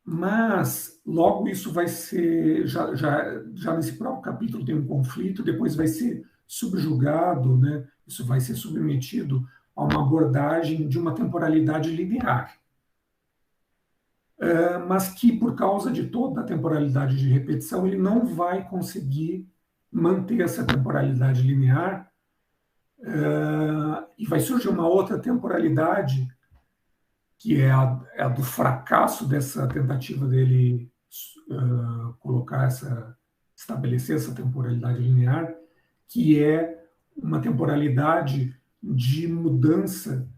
Mas logo isso vai ser, já nesse próprio capítulo tem um conflito, depois vai ser subjugado, né, isso vai ser submetido a uma abordagem de uma temporalidade linear. Mas que, por causa de toda a temporalidade de repetição, ele não vai conseguir manter essa temporalidade linear, e vai surgir uma outra temporalidade, que é a do fracasso dessa tentativa dele estabelecer essa temporalidade linear, que é uma temporalidade de mudança,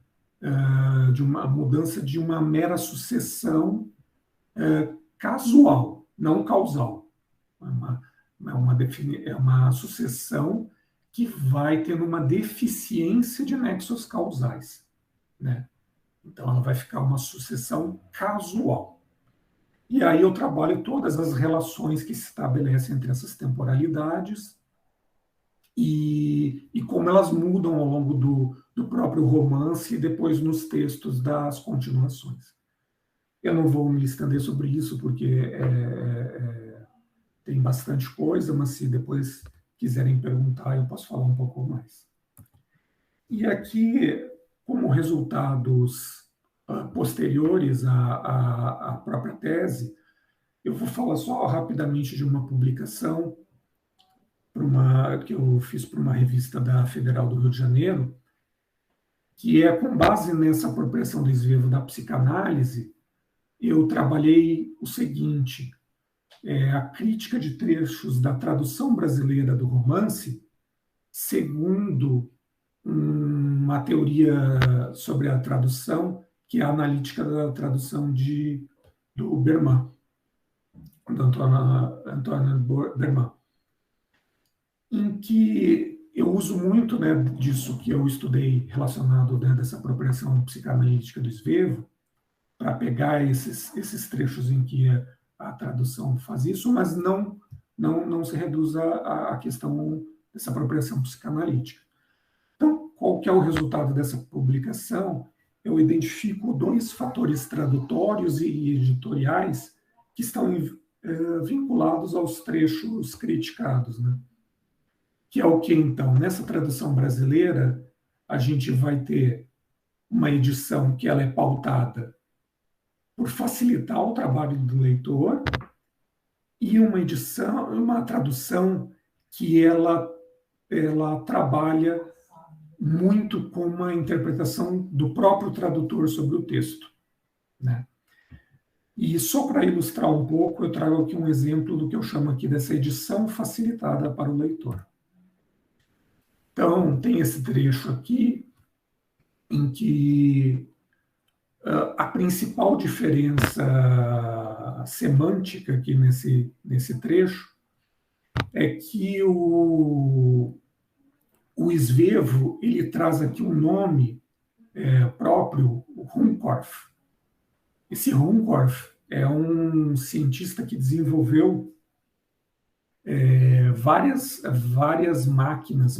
de uma mera sucessão casual, não causal. É uma sucessão que vai tendo uma deficiência de nexos causais, né? Então, ela vai ficar uma sucessão casual. E aí eu trabalho todas as relações que se estabelecem entre essas temporalidades e como elas mudam ao longo do próprio romance e depois nos textos das continuações. Eu não vou me estender sobre isso, porque tem bastante coisa, mas se depois quiserem perguntar, eu posso falar um pouco mais. E aqui, como resultados posteriores à própria tese, eu vou falar só rapidamente de uma publicação que eu fiz para uma revista da Federal do Rio de Janeiro, que é com base nessa apropriação do esvevo da psicanálise. Eu trabalhei o seguinte: a crítica de trechos da tradução brasileira do romance, segundo uma teoria sobre a tradução, que é a analítica da tradução do Berman, do Antoine Berman, em que eu uso muito, né, disso que eu estudei relacionado, né, dessa apropriação psicanalítica do esvevo, para pegar esses trechos em que a tradução faz isso, mas não se reduz à questão dessa apropriação psicanalítica. Então, qual que é o resultado dessa publicação? Eu identifico 2 fatores tradutórios e editoriais que estão vinculados aos trechos criticados, né? Que é o que, então, nessa tradução brasileira, a gente vai ter uma edição que ela é pautada por facilitar o trabalho do leitor, e uma tradução que ela trabalha muito com uma interpretação do próprio tradutor sobre o texto, né? E só para ilustrar um pouco, eu trago aqui um exemplo do que eu chamo aqui dessa edição facilitada para o leitor. Então, tem esse trecho aqui, em que a principal diferença semântica aqui nesse trecho é que o esvevo ele traz aqui um nome próprio, o Ruhmkorff. Esse Ruhmkorff é um cientista que desenvolveu várias máquinas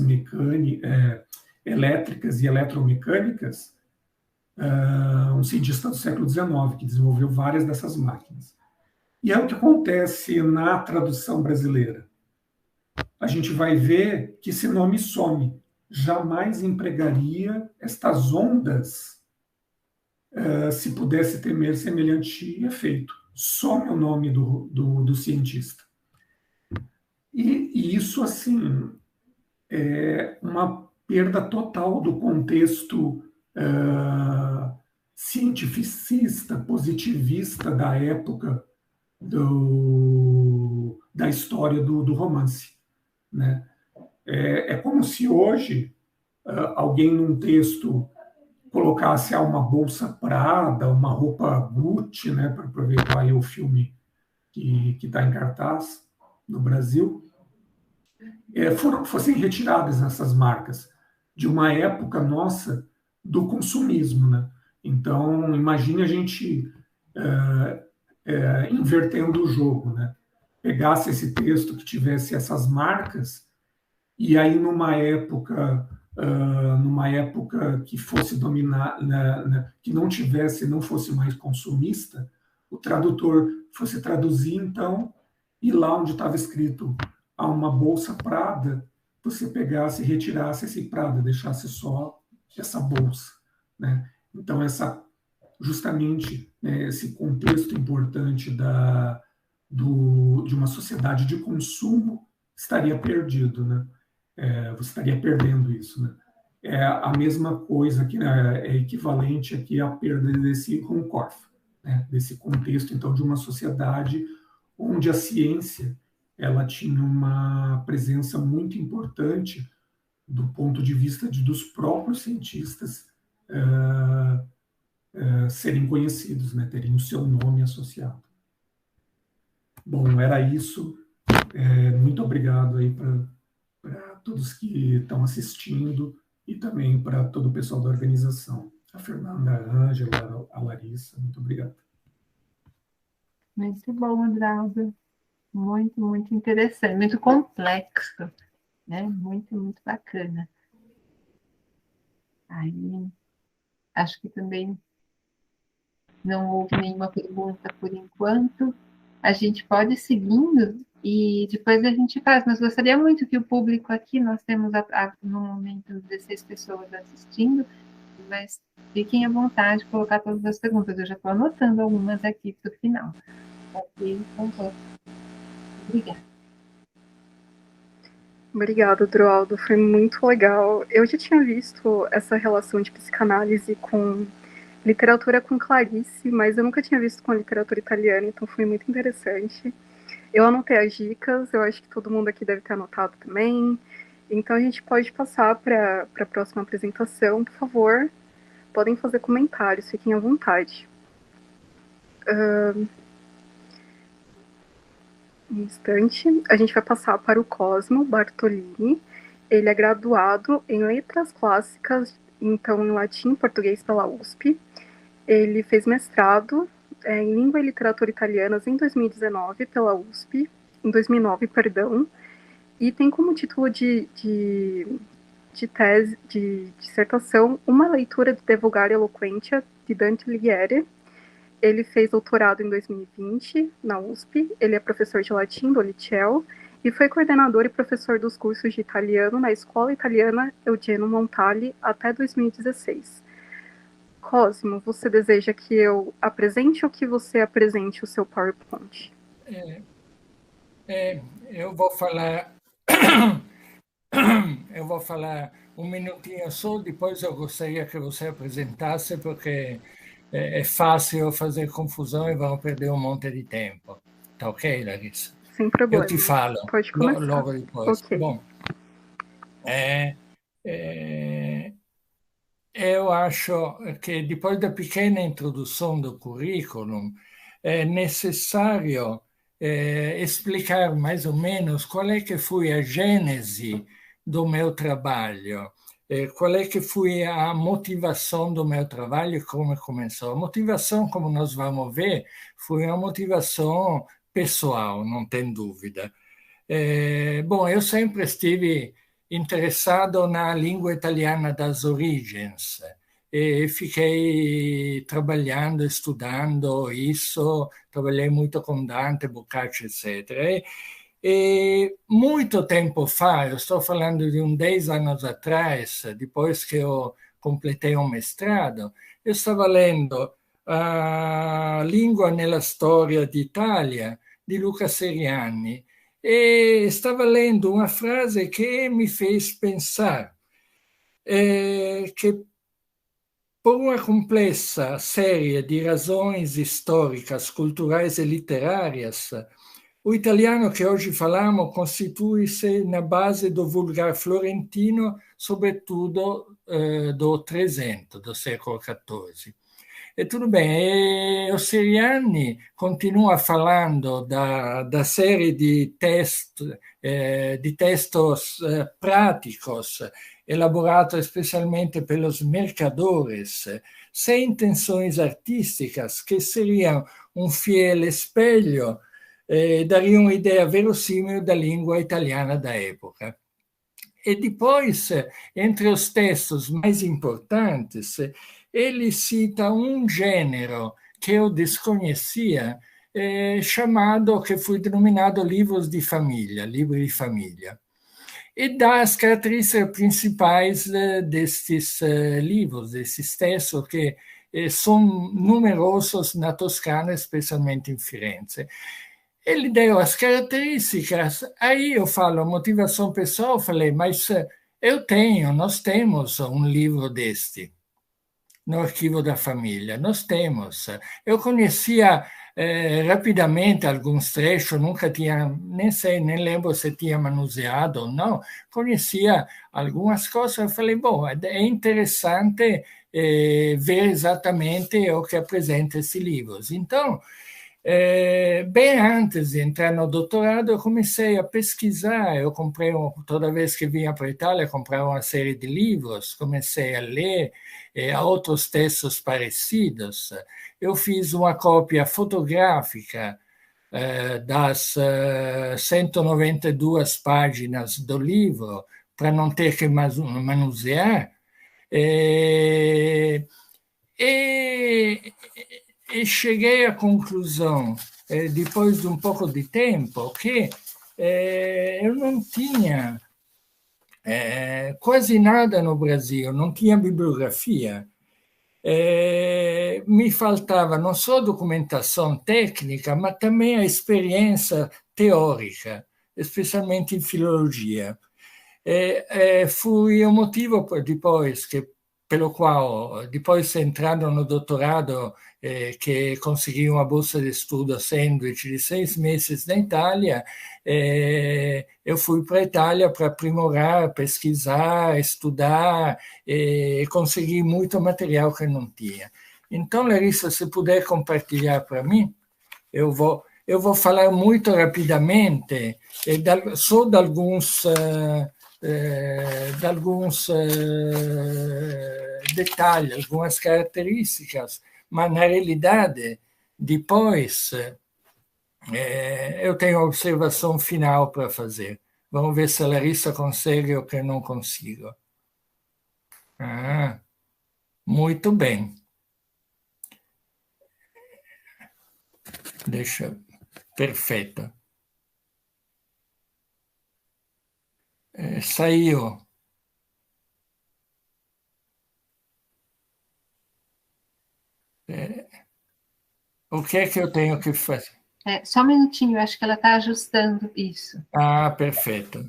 elétricas e eletromecânicas, um cientista do século XIX, que desenvolveu várias dessas máquinas. E é o que acontece na tradução brasileira. A gente vai ver que esse nome some. Jamais empregaria estas ondas se pudesse temer semelhante efeito. Some o nome do cientista. E isso, assim, é uma perda total do contexto cientificista, positivista da época do da história do romance, né? É como se hoje alguém num texto colocasse uma bolsa Prada, uma roupa Gucci, né, para aproveitar aí o filme que está em cartaz no Brasil, fossem retiradas essas marcas de uma época nossa do consumismo, né? Então, imagine a gente invertendo o jogo, né? Pegasse esse texto que tivesse essas marcas e aí numa época que fosse dominar, né, que não fosse mais consumista, o tradutor fosse traduzir então, e lá onde estava escrito a uma bolsa Prada, você pegasse e retirasse esse Prada, deixasse só essa bolsa, né? Então justamente, né, esse contexto importante de uma sociedade de consumo estaria perdido, né? Você estaria perdendo isso, né? É a mesma coisa que, né, é equivalente aqui à perda desse Ruhmkorff, né? Desse contexto, então, de uma sociedade onde a ciência ela tinha uma presença muito importante do ponto de vista dos próprios cientistas serem conhecidos, né? Terem o seu nome associado. Bom, era isso. Muito obrigado aí para todos que estão assistindo e também para todo o pessoal da organização. A Fernanda, a Ângela, a Larissa, muito obrigado. Muito bom, Andrada. Muito, muito interessante, muito complexo, né? Muito, muito bacana. Aí, acho que também não houve nenhuma pergunta por enquanto. A gente pode ir seguindo e depois a gente faz, mas gostaria muito que o público aqui, nós temos no momento 16 pessoas assistindo, mas fiquem à vontade de colocar todas as perguntas. Eu já estou anotando algumas aqui para o final. Ok, então, obrigada. Obrigada, Droaldo. Foi muito legal. Eu já tinha visto essa relação de psicanálise com literatura com Clarice, mas eu nunca tinha visto com a literatura italiana, então foi muito interessante. Eu anotei as dicas, eu acho que todo mundo aqui deve ter anotado também. Então a gente pode passar para a próxima apresentação, por favor. Podem fazer comentários, fiquem à vontade. Um instante. A gente vai passar para o Cosmo Bartolini. Ele é graduado em Letras Clássicas, então em Latim e Português pela USP. Ele fez mestrado em Língua e Literatura Italianas em 2019 pela USP, em 2009, perdão, e tem como título de tese, de dissertação, Uma leitura de Divulgar Eloquência, de Dante Alighieri. Ele fez doutorado em 2020 na USP, ele é professor de latim do Liceu e foi coordenador e professor dos cursos de italiano na Escola Italiana Eugenio Montale até 2016. Cosmo, você deseja que eu apresente ou que você apresente o seu PowerPoint? Eu vou falar um minutinho só, depois eu gostaria que você apresentasse, porque é fácil fazer confusão e vamos perder um monte de tempo. Tá ok, Larissa? Sem problema. Eu te falo. Pode começar. Logo depois. Okay. Bom, eu acho que depois da pequena introdução do currículo, é necessário explicar mais ou menos qual é que foi a gênese do meu trabalho, qual é que foi a motivação do meu trabalho e como começou. A motivação, como nós vamos ver, foi uma motivação pessoal, não tem dúvida. Bom, eu sempre estive interessado na língua italiana das origens e fiquei trabalhando, estudando isso, trabalhei muito com Dante, Boccaccio, etc. E muito tempo fa, eu estou falando de 10 anos atrás, depois que eu completei um mestrado, eu estava lendo a Língua nella Storia d'Italia, di Luca Seriani, e estava lendo uma frase que me fez pensar que, por uma complexa série de razões históricas, culturais e literárias, O italiano che oggi falamos constitui-se na base do vulgar florentino, sobretudo do 300, do século XIV. E tudo bem, e os siriani continuam falando da série de textos práticos, elaborados especialmente pelos mercadores, sem intenções artísticas, que seriam um fiel espelho, dariam uma ideia verossímil da língua italiana da época. E depois, entre os textos mais importantes, ele cita um gênero que eu desconhecia, chamado, que foi denominado livros de família, livro de família. E dá as características principais destes livros, desses textos, que são numerosos na Toscana, especialmente em Firenze. Ele deu as características, aí eu falo, motivação pessoal, eu falei, mas nós temos um livro deste, no arquivo da família, nós temos. Eu conhecia rapidamente alguns trechos, nunca tinha, nem lembro se tinha manuseado ou não, conhecia algumas coisas, eu falei, bom, é interessante ver exatamente o que apresenta esses livros. Então, bem antes de entrar no doutorado, eu comecei a pesquisar. Eu comprei, toda vez que vinha para a Itália, comprava uma série de livros, comecei a ler outros textos parecidos. Eu fiz uma cópia fotográfica das 192 páginas do livro, para não ter que manusear. E cheguei à conclusão, depois de um pouco de tempo, que eu não tinha quase nada no Brasil, não tinha bibliografia. Me faltava não só documentação técnica, mas também a experiência teórica, especialmente em filologia. Foi o motivo depois pelo qual, depois entrando no doutorado, que consegui uma bolsa de estudo sandwich de 6 meses na Itália, eu fui para a Itália para aprimorar, pesquisar, estudar, e consegui muito material que não tinha. Então, Larissa, se puder compartilhar para mim, eu vou falar muito rapidamente só de alguns detalhes, algumas características, mas na realidade, depois, eu tenho uma observação final para fazer. Vamos ver se a Larissa consegue ou que eu não consigo. Muito bem. Perfeito. Saiu. O que é que eu tenho que fazer? Só um minutinho, acho que ela está ajustando isso. Perfeito.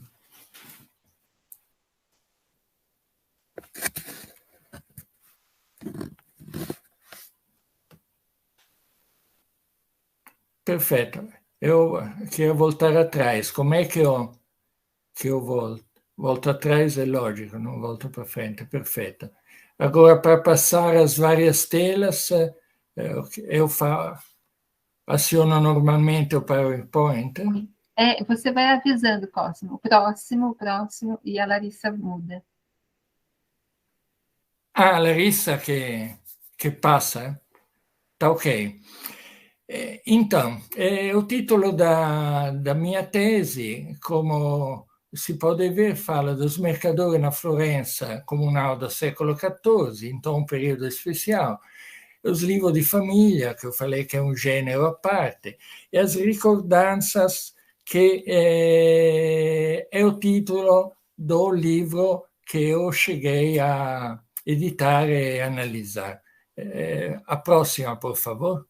Perfeito. Eu quero voltar atrás. Como é que eu volto? Volto atrás, é lógico, não volto para frente. Perfeito. Agora, para passar as várias telas, eu aciono normalmente o PowerPoint. Você vai avisando, Cosmo. O próximo, e a Larissa muda. A Larissa que passa? Tá ok. Então, o título da minha tese, como si pode ver, fala dos mercadores na Florença comunal do século XIV, então um período especial, os livros de família, que eu falei que é um gênero à parte, e as ricordanças, que é o título do livro que eu cheguei a editar e analisar. A próxima, por favor.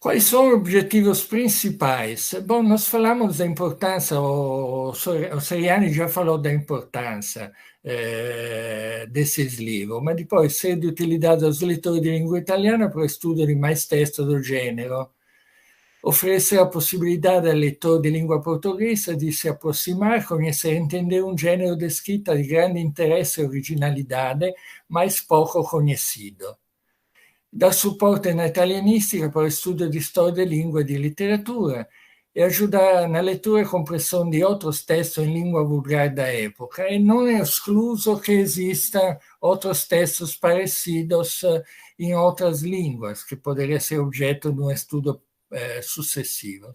Quais são os objetivos principais? Bom, nós falamos da importância, o Seriani já falou da importância desses livros, mas depois ser de utilidade aos leitores de língua italiana para o estudo de mais textos do gênero, oferecer a possibilidade ao leitor de língua portuguesa de se aproximar, conhecer e entender um gênero de escrita de grande interesse e originalidade, mas pouco conhecido. Dá suporte na italianistica para o studio di storia di lingua e di literatura e ajudar na leitura e compreensão de outros textos em língua vulgar da época. E não é excluso que existam outros textos parecidos em outras línguas, que poderia ser objeto de um estudo sucessivo.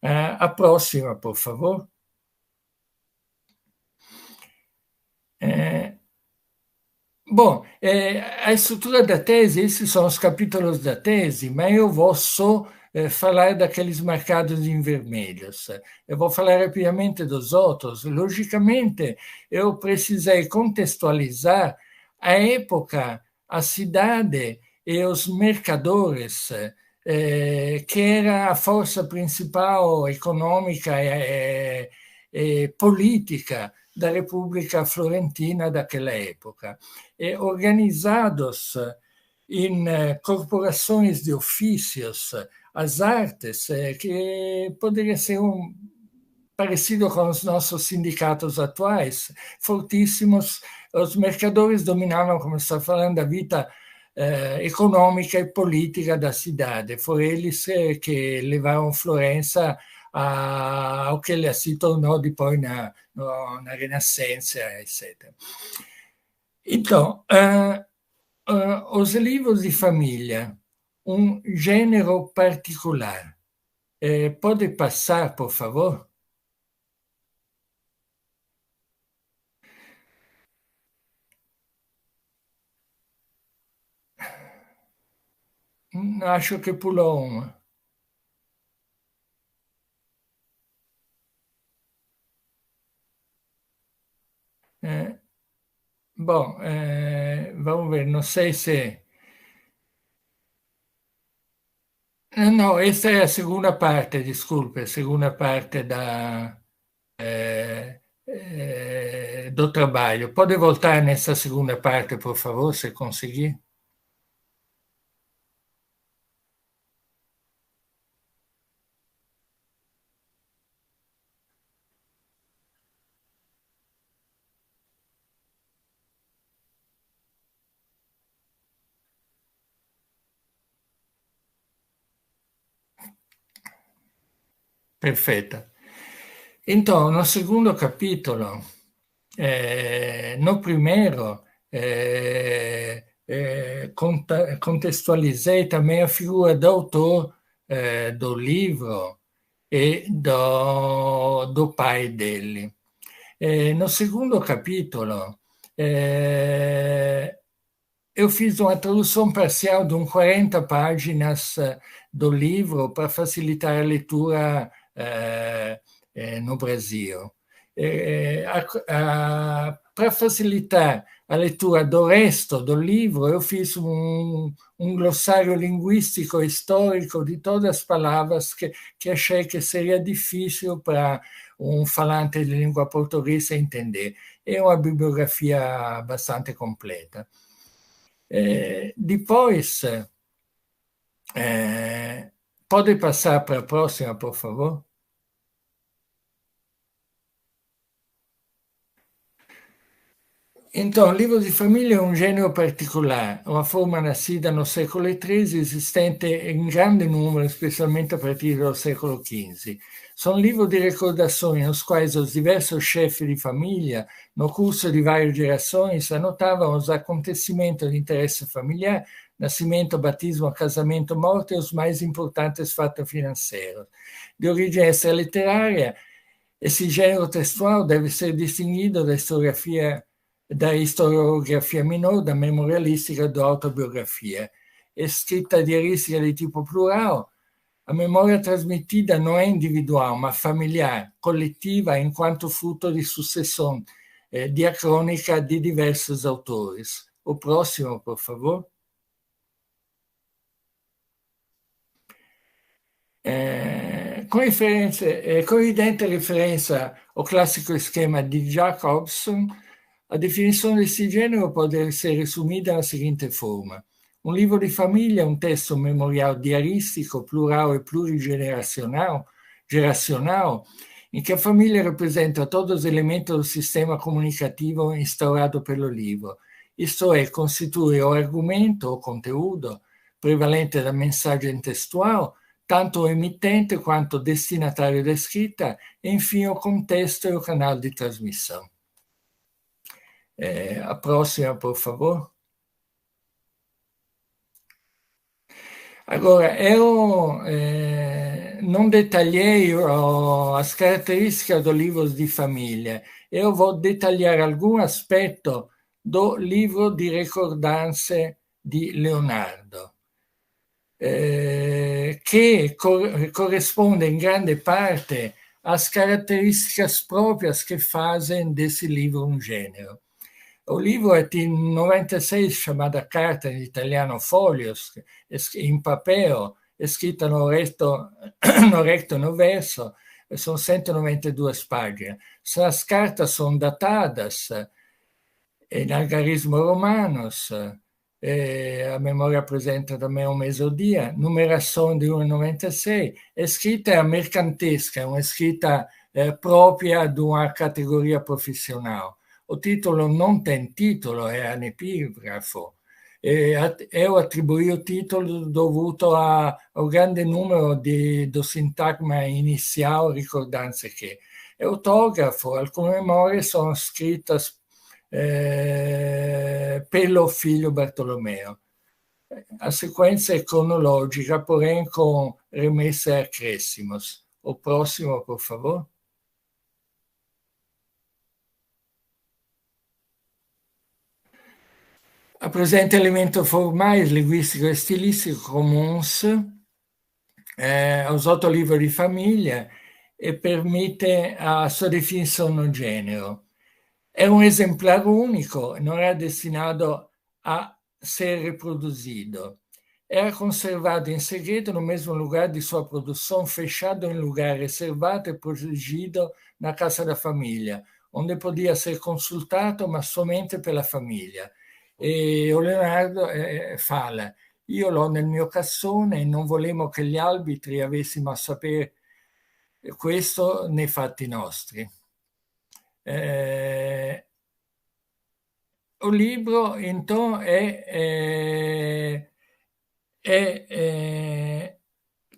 A próxima, por favor. Bom, a estrutura da tese, esses são os capítulos da tese, mas eu vou só falar daqueles marcados em vermelhos. Eu vou falar rapidamente dos outros. Logicamente, eu precisei contextualizar a época, a cidade e os mercadores, que era a força principal econômica e política da República Florentina daquela época, organizados em corporações de ofícios, as artes, que poderia ser parecido com os nossos sindicatos atuais, fortíssimos. Os mercadores dominavam, como está falando, a vida econômica e política da cidade. Foram eles que levaram Florença ao que ela se tornou depois na Renascença, etc. Então, os livros de família, um gênero particular. Pode passar, por favor? Acho que pulou uma. Bom, vamos ver, não sei se... Não, essa é a segunda parte, desculpe, a segunda parte do trabalho. Pode voltar nessa segunda parte, por favor, se conseguir? Perfeita. Então, no segundo capítulo, no primeiro, contextualizei também a figura do autor do livro e do pai dele. No segundo capítulo, eu fiz uma tradução parcial de 40 páginas do livro para facilitar a leitura no Brasil. Para facilitar a leitura do resto do livro, eu fiz um glossário linguístico histórico de todas as palavras que achei que seria difícil para um falante de língua portuguesa entender. É uma bibliografia bastante completa. Depois, pode passar para a próxima, por favor? Então, livro de família é um gênero particular, uma forma nascida no século XIII, existente em grande número, especialmente a partir do século XV. São livros de recordações nos quais os diversos chefes de família, no curso de várias gerações, anotavam os acontecimentos de interesse familiar, nascimento, batismo, casamento, morte e os mais importantes fatos financeiros. De origem extraliterária, esse gênero textual deve ser distinguido da historiografia menor, da memorialística, da autobiografia. Escrita diarística de tipo plural, a memória transmitida não é individual, mas familiar, coletiva, enquanto fruto de sucessão diacrônica de diversos autores. O próximo, por favor. Com evidente referência ao clássico esquema de Jacobson, a definição desse gênero pode ser resumida da seguinte forma: Um livro de família é um texto memorial diarístico, plural e plurigeneracional, em que a família representa todos os elementos do sistema comunicativo instaurado pelo livro. Isto é, constitui o argumento, o conteúdo prevalente da mensagem textual, tanto o emittente quanto o destinatário da escrita, e enfim o contesto e o canal de transmissão. A próxima, por favor. Agora, eu não detalhei as características dos livros de família. Eu vou detalhar algum aspecto do livro de recordanze di Leonardo, che corrisponde in grande parte às características próprias que fazem desse livro um gênero. O livro é de 96, chamada Carta in italiano Folios, in papel, escrita no recto e no verso, são 192 páginas. As cartas são datadas em algarismo romanos, a memória apresenta também um mesodia, numeração de 1,96, a escrita é mercantesca, é uma escrita própria de uma categoria profissional. O título não tem título, é anepigrafo. Eu atribuí o título dovuto ao grande número do sintagma inicial, ricordanze che è autografo, alcune memorie sono scritte pelo figlio Bartolomeo. A sequenza è cronologica, porém com remesse e acréscimos. O próximo, por favor. Apresenta elementos formais, linguísticos e estilísticos comuns aos outros livros de família e permite a sua definição no gênero. É um exemplar único, não é destinado a ser reproduzido. Era conservado em segredo no mesmo lugar de sua produção, fechado em lugar reservado e protegido na casa da família, onde podia ser consultato, mas somente pela família. E o Leonardo fala: io l'ho nel mio cassone e non volevo che gli arbitri avessimo a sapere questo nei fatti nostri. O livro, então, é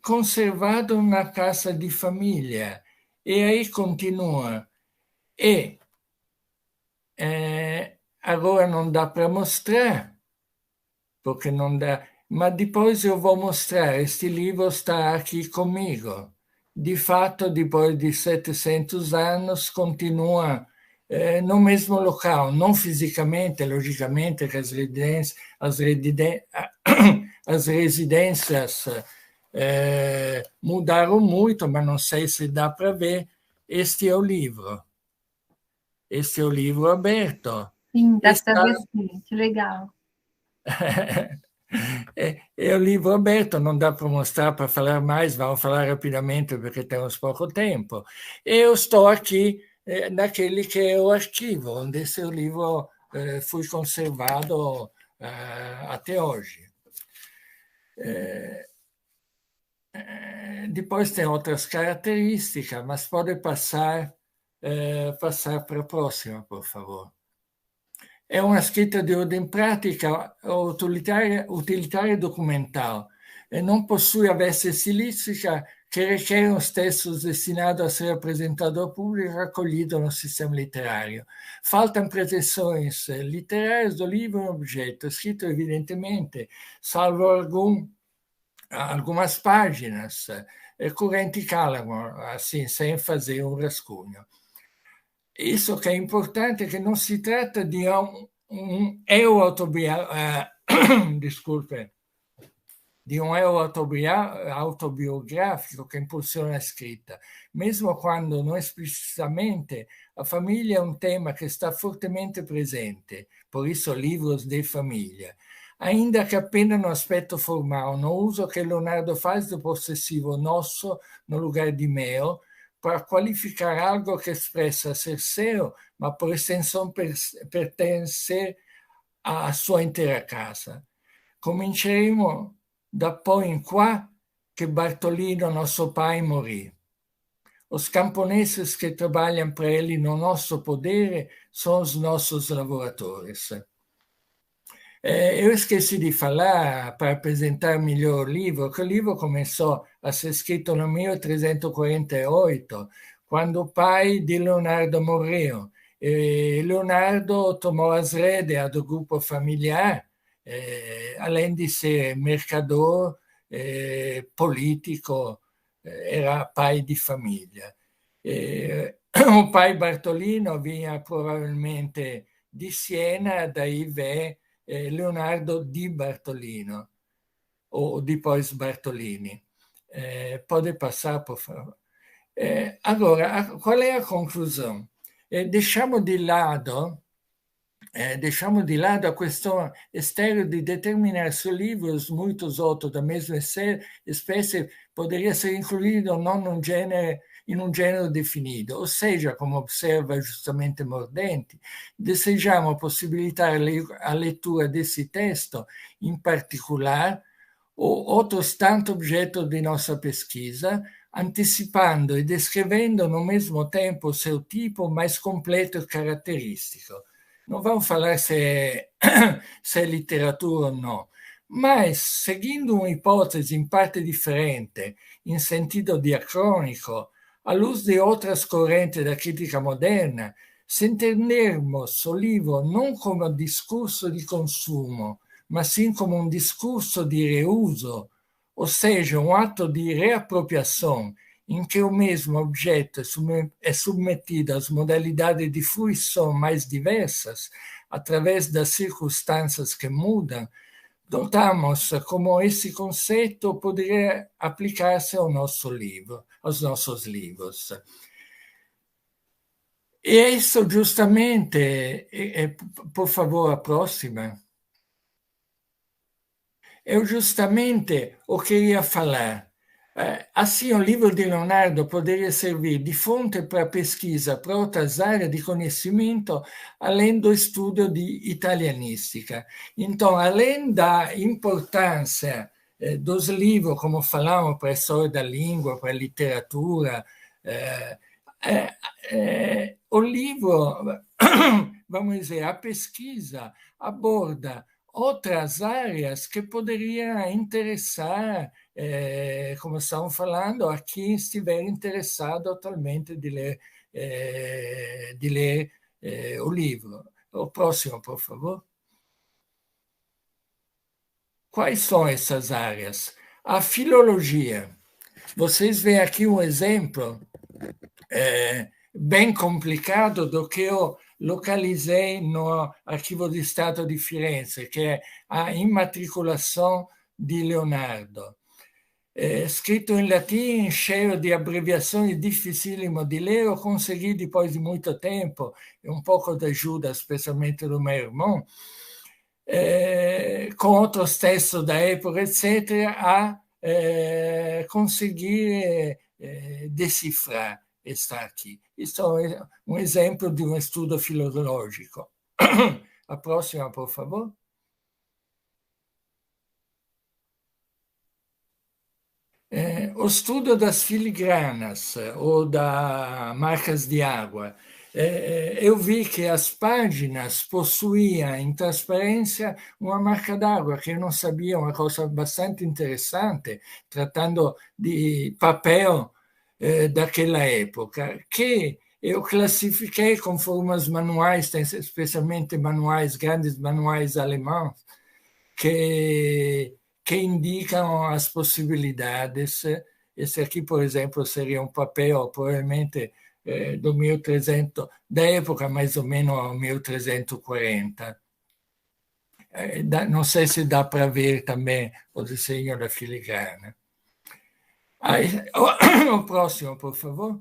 conservado na casa de família. E aí continua. E agora não dá para mostrar, porque não dá, mas depois eu vou mostrar. Este livro está aqui comigo. De fato, depois de 700 anos, continua no mesmo local, não fisicamente, logicamente, que as residências mudaram muito, mas não sei se dá para ver. Este é o livro. Este é o livro aberto. Sim, dá para ver sim, que legal. É o livro aberto, não dá para mostrar, para falar mais, vamos falar rapidamente porque temos pouco tempo. Eu estou aqui naquele que é o arquivo, onde esse livro foi conservado até hoje. Depois tem outras características, mas pode passar para a próxima, por favor. É uma escrita de ordem prática, utilitária e documental. E não possui a veste estilística que requer os textos destinados a ser apresentado ao público e acolhido no sistema literário. Faltam pretensões literárias do livro em objeto, escrito evidentemente, salvo algumas páginas, corrente calamo, assim, sem fazer um rascunho. Isso que é importante, que não se trata de um eu autobiográfico que impulsiona a escrita, mesmo quando não explicitamente, a família é um tema que está fortemente presente, por isso livros de família, ainda que apenas no aspetto formal, no uso que Leonardo faz do possessivo nosso no lugar di meo, para qualificar algo que expressa ser seu, mas por extensão pertencer à sua inteira casa. cominceremo da poi in qua che Bartolino, nosso pai, morì. Os camponeses que trabalham para ele no nosso poder são os nossos laboratórios. Eu esqueci de falar, para apresentar melhor o livro, que o livro começou a ser escrito no 1348, quando o pai de Leonardo morreu. Leonardo tomou as rédeas do grupo familiar, além de ser mercador, político, era pai de família. O pai Bartolino vinha provavelmente di Siena, daí vem Leonardo di Bartolino, ou depois Bartolini. Pode passar, por favor. Agora, qual é a conclusão? Deixamos de lado a questão estéril de determinar se livros, muitos outros da mesma espécie, poderia ser incluído ou não in un genere definido, ou seja, como observa justamente Mordente, desejamos possibilitar a leitura desse texto, em particular, ou outros tantos objetos de nossa pesquisa, antecipando e descrevendo no mesmo tempo seu tipo mais completo e característico. Não vamos falar se é literatura ou não, mas, seguindo uma hipótese em parte diferente, em sentido diacrônico, à luz de outras correntes da crítica moderna, se entendermos o livro não como discurso de consumo, mas sim como um discurso de reuso, ou seja, um ato de reapropriação, em que o mesmo objeto é submetido às modalidades de fruição mais diversas, através das circunstâncias que mudam, notamos como esse conceito poderia aplicar-se ao nosso livro, aos nossos livros. E isso justamente, por favor, a próxima. Eu justamente o queria falar. Assim, o livro de Leonardo poderia servir de fonte para pesquisa para outras áreas de conhecimento, além do estudo de italianística. Então, além da importância dos livros, como falamos, para a história da língua, para a literatura, o livro, vamos dizer, a pesquisa aborda outras áreas que poderiam interessar, como estamos falando, a quem estiver interessado atualmente de ler o livro. O próximo, por favor. Quais são essas áreas? A filologia. Vocês veem aqui um exemplo bem complicado do que eu localizei no Arquivo de Stato di Firenze, que é a imatriculação de Leonardo. Escrito em latim, cheio de abreviações, dificílimo de ler, eu consegui, depois de muito tempo, e um pouco de ajuda, especialmente do meu irmão, com outros textos da época, etc., a conseguir decifrar. Está aqui. Isso é um exemplo de um estudo filológico. A próxima, por favor. O estudo das filigranas ou das marcas de água. Eu vi que as páginas possuíam em transparência uma marca d'água, que eu não sabia, uma coisa bastante interessante, tratando de papel daquela época, que eu classifiquei conforme os manuais, especialmente manuais, grandes manuais alemães, que indicam as possibilidades. Esse aqui, por exemplo, seria um papel, provavelmente, do 1300, da época mais ou menos 1340. Não sei se dá para ver também o desenho da filigrana. O próximo, por favor.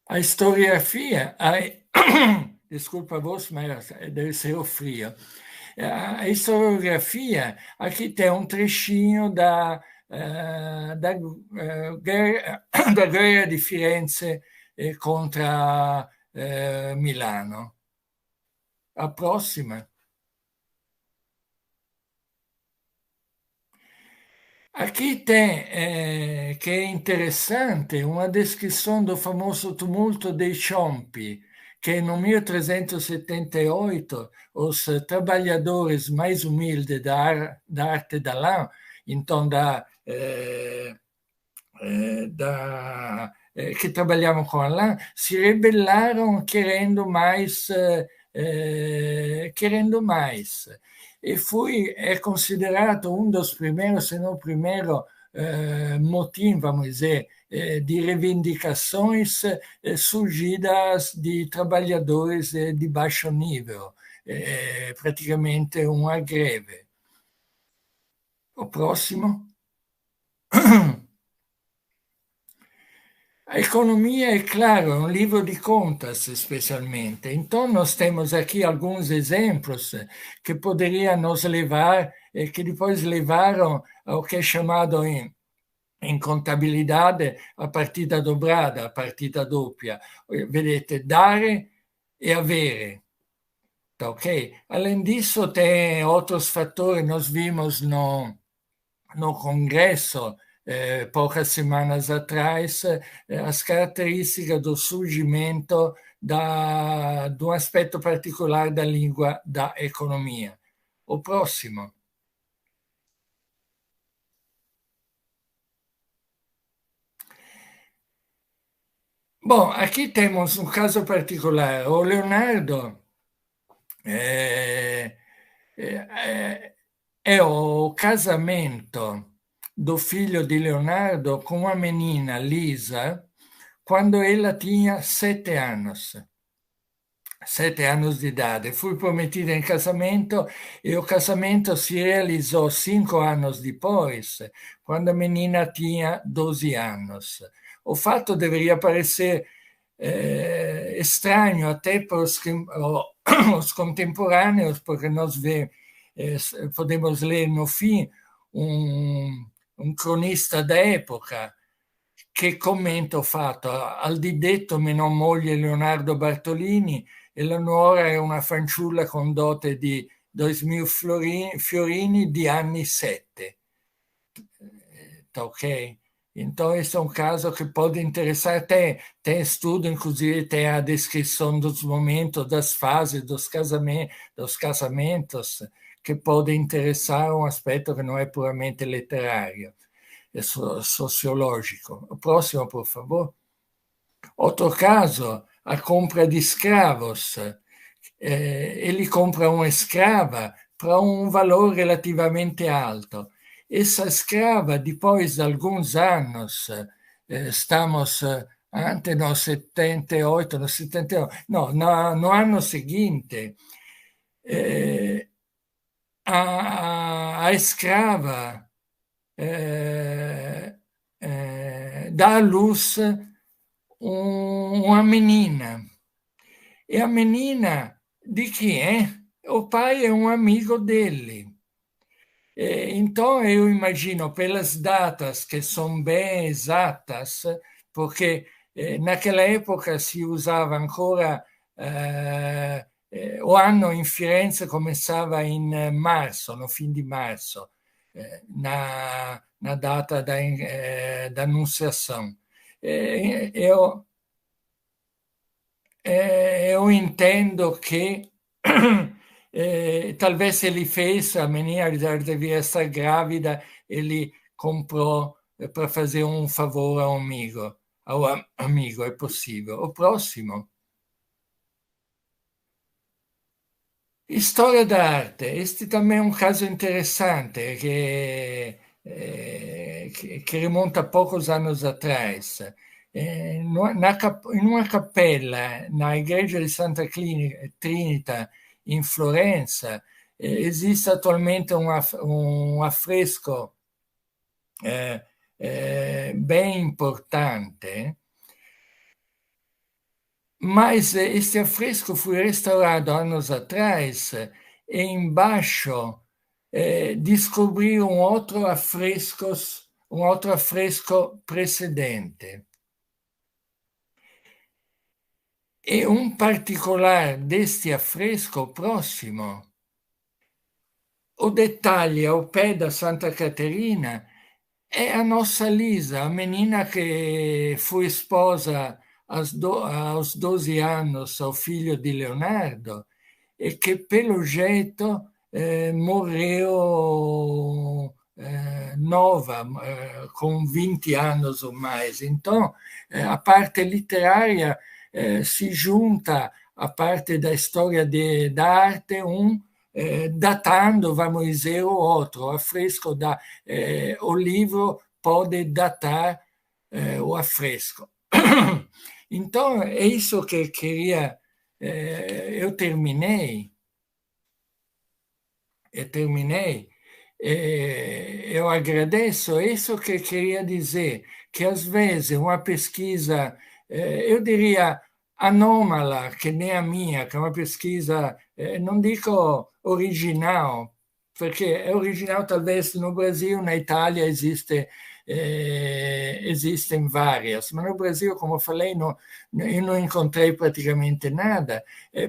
A historiografia, desculpa a voz, mas deve ser o frio. A historiografia, aqui tem um trechinho da guerra de Firenze contra Milano. A próxima. Aqui tem, que é interessante, uma descrição do famoso tumulto dei Ciompi, que no 1378 os trabalhadores mais humildes da arte da lã, então que trabalhavam com a lã, se rebellaram querendo mais. E é considerato um dos primeiros, se não o primeiro, motim, vamos dizer, de reivindicações surgidas de trabalhadores de baixo nível, praticamente uma greve. O próximo. A economia, é claro, é um livro de contas, especialmente. Então, nós temos aqui alguns exemplos que poderiam nos levar, que depois levaram ao que é chamado em contabilidade a partita dobrada, a partita doppia. Vedete, dare e avere. Tá, ok? Além disso, tem outros fatores, nós vimos no congresso, poucas semanas atrás, as características do surgimento de um aspecto particular da língua da economia. O próximo. Bom, aqui temos um caso particular. O Leonardo é o casamento do filho de Leonardo com uma menina, Lisa, quando ela tinha 7 anos. 7 anos de idade. Fui prometida em casamento e o casamento se realizou 5 anos depois, quando a menina tinha 12 anos. O fato deveria parecer estranho até para os contemporâneos, porque nós podemos ler no fim um cronista da época che commenta o fatto. Al di detto meno moglie Leonardo Bartolini, Eleonora è una fanciulla con dote di 2.000 fiorini di anni 7. Tá ok? Então, esse é um caso que pode interessar. Tem estudo, inclusive, tem a descrição dos momentos, das fases dos casamentos, que pode interessar um aspecto que não é puramente literário, é sociológico. O próximo, por favor. Outro caso, a compra de escravos. Ele compra uma escrava para um valor relativamente alto. Essa escrava, depois de alguns anos, estamos antes no 78, no 79, no anno seguinte, a escrava dá à luz uma menina. E a menina de quem é? O pai é um amigo dele. Então, eu imagino, pelas datas que são bem exatas, porque naquela época se usava ancora, o anno in Firenze começava em março, no fim de março, na data da Anunciação. Eu entendo que talvez ele fez, a menina devia estar grávida, ele comprou para fazer um favor ao amigo, é possível. O próximo. História da arte. Este também é um caso interessante que remonta a poucos anos atrás. In una cappella, na igreja di Santa Trinita in Florenza, esiste attualmente un affresco bem importante, mas este affresco foi restaurado anos atrás e embaixo descobri um outro affresco precedente. E um particolare deste affresco próximo, o detalhe ao pé da Santa Caterina É a nossa Lisa, a menina que foi sposa aos 12 anos ao filho de Leonardo e que, pelo jeito, morreu nova, com 20 anos ou mais. Então, a parte literária se junta à parte da história da arte, datando, vamos dizer, o outro. O afresco o livro pode datar o afresco. Então, é isso que queria. Eu terminei. Eu agradeço. É isso que queria dizer, que às vezes uma pesquisa, eu diria anômala, que nem a minha, que é uma pesquisa, não dico original, porque é original talvez no Brasil, na Itália existem várias, mas no Brasil, como eu falei, eu não encontrei praticamente nada,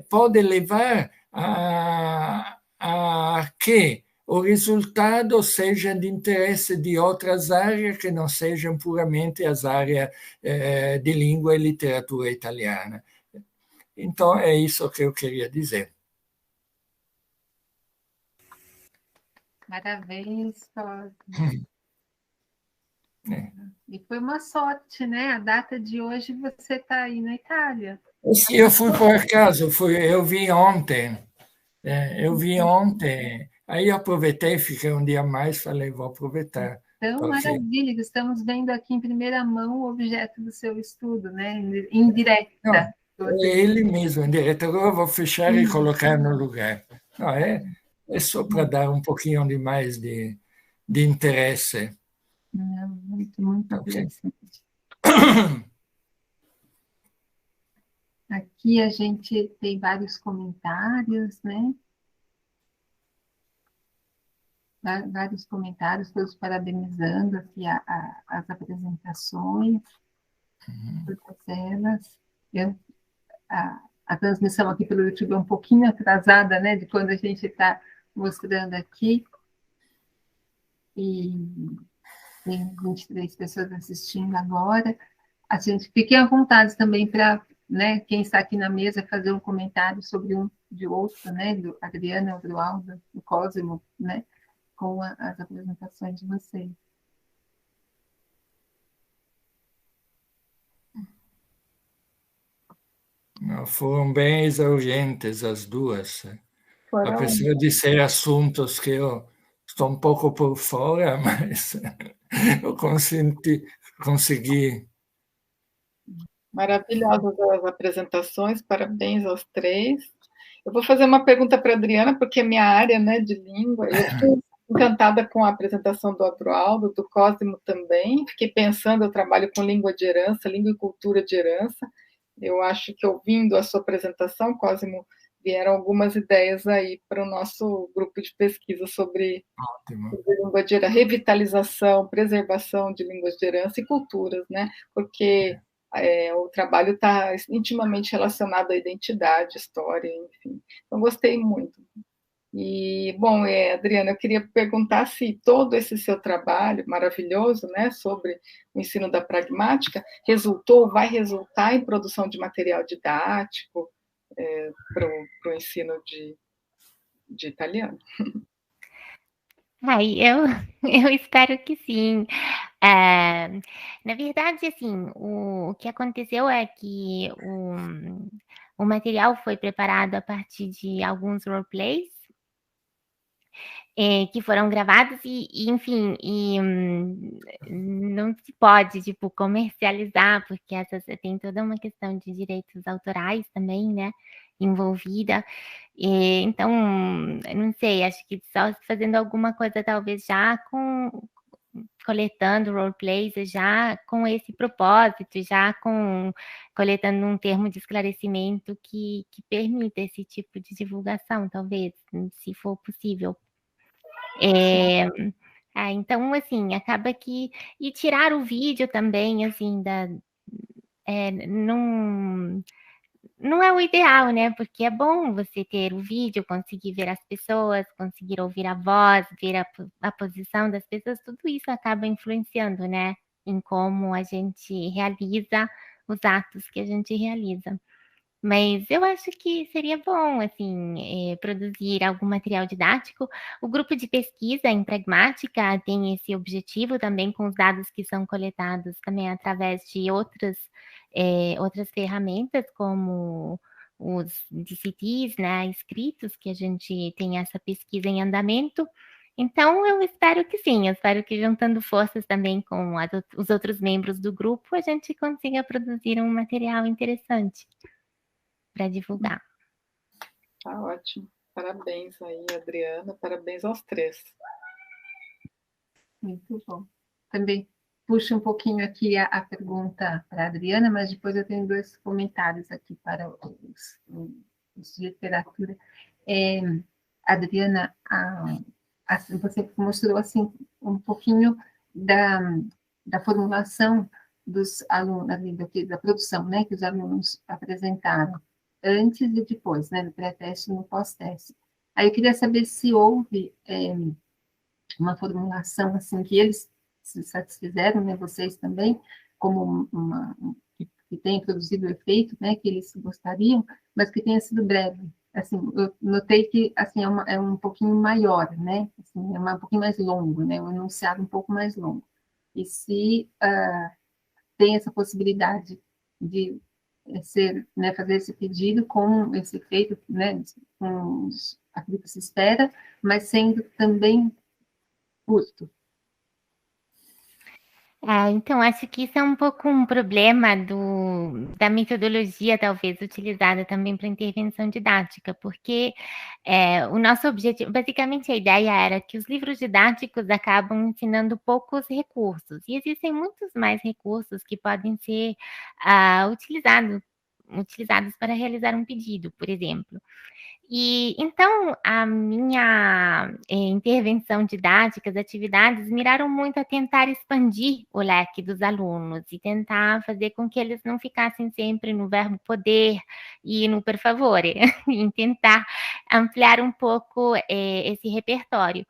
pode levar a que o resultado seja de interesse de outras áreas que não sejam puramente as áreas de língua e literatura italiana. Então, é isso que eu queria dizer. Parabéns, Cosme. E foi uma sorte, né? A data de hoje você está aí na Itália. Eu fui por acaso, eu vi ontem. Aí eu aproveitei, fiquei um dia a mais, falei, vou aproveitar. Então, maravilha, estamos vendo aqui em primeira mão o objeto do seu estudo, né? Em direta. Não, é ele mesmo, em direto. Agora eu vou fechar e colocar no lugar. Não, é só para dar um pouquinho de mais de interesse. Muito, muito interessante. Aqui a gente tem vários comentários, né? Vários comentários, todos parabenizando aqui as apresentações, todas elas. A transmissão aqui pelo YouTube é um pouquinho atrasada, né, de quando a gente está mostrando aqui. E tem 23 pessoas assistindo agora. A gente fiquem à vontade também para, né, quem está aqui na mesa fazer um comentário sobre um de outro, né, do Adriana, do Aldo, do Cosimo, né, com as apresentações de vocês. Foram bem exaurientes as duas. Apesar de ser assuntos que eu estou um pouco por fora, mas eu consegui. Maravilhosas as apresentações, parabéns aos três. Eu vou fazer uma pergunta para a Adriana, porque é minha área, né, de língua. Eu fiquei encantada com a apresentação do Adroaldo, do Cosimo também. Fiquei pensando, eu trabalho com língua de herança, língua e cultura de herança. Eu acho que ouvindo a sua apresentação, Cosimo, vieram algumas ideias aí para o nosso grupo de pesquisa sobre língua de herança, revitalização, preservação de línguas de herança e culturas, né? Porque o trabalho está intimamente relacionado à identidade, história, enfim. Então, gostei muito. E, bom, Adriana, eu queria perguntar se todo esse seu trabalho maravilhoso, né, sobre o ensino da pragmática, vai resultar em produção de material didático para o ensino de italiano. Eu espero que sim. Na verdade, assim, o que aconteceu é que o material foi preparado a partir de alguns roleplays que foram gravados enfim, não se pode, tipo, comercializar, porque tem toda uma questão de direitos autorais também, né, envolvida. Então, não sei, acho que só fazendo alguma coisa, talvez já coletando roleplays, já com esse propósito, já coletando um termo de esclarecimento que permita esse tipo de divulgação, talvez, se for possível. Então, assim, acaba que... E tirar o vídeo também, assim, não é o ideal, né? Porque é bom você ter o vídeo, conseguir ver as pessoas, conseguir ouvir a voz, ver a posição das pessoas, tudo isso acaba influenciando, né? Em como a gente realiza os atos que a gente realiza. Mas eu acho que seria bom, assim, produzir algum material didático. O grupo de pesquisa em pragmática tem esse objetivo também com os dados que são coletados também através de outras ferramentas, como os DCTs, né, escritos, que a gente tem essa pesquisa em andamento. Então, eu espero que sim, eu espero que juntando forças também com os outros membros do grupo, a gente consiga produzir um material interessante para divulgar. Tá ótimo. Parabéns aí, Adriana. Parabéns aos três. Muito bom. Também puxo um pouquinho aqui a pergunta para a Adriana, mas depois eu tenho 2 comentários aqui para os de literatura. Adriana, você mostrou assim um pouquinho da formulação dos alunos, da produção, né, que os alunos apresentaram antes e depois, né, no pré-teste e no pós-teste. Aí eu queria saber se houve uma formulação assim que eles se satisfizeram, né, vocês também, como que tenha produzido o efeito, né, que eles gostariam, mas que tenha sido breve. Assim, eu notei que assim é um pouquinho maior, né, assim, um pouquinho mais longo, né, um enunciado um pouco mais longo. E se tem essa possibilidade de ser, né, fazer esse pedido com esse efeito, né, com aquilo que se espera, mas sendo também curto. Então, acho que isso é um pouco um problema da metodologia, talvez, utilizada também para intervenção didática, porque o nosso objetivo, basicamente a ideia era que os livros didáticos acabam ensinando poucos recursos, e existem muitos mais recursos que podem ser utilizados para realizar um pedido, por exemplo. E então a minha intervenção didática, as atividades miraram muito a tentar expandir o leque dos alunos e tentar fazer com que eles não ficassem sempre no verbo poder e no per favore, e tentar ampliar um pouco esse repertório.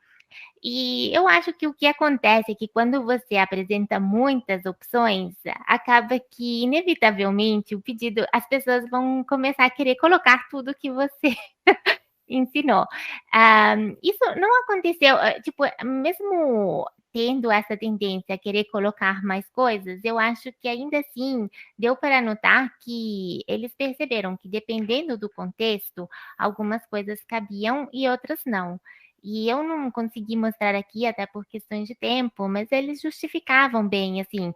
E eu acho que o que acontece é que quando você apresenta muitas opções, acaba que, inevitavelmente, as pessoas vão começar a querer colocar tudo que você ensinou. Isso não aconteceu, tipo, mesmo tendo essa tendência a querer colocar mais coisas, eu acho que ainda assim deu para notar que eles perceberam que, dependendo do contexto, algumas coisas cabiam e outras não. E eu não consegui mostrar aqui, até por questões de tempo, mas eles justificavam bem, assim.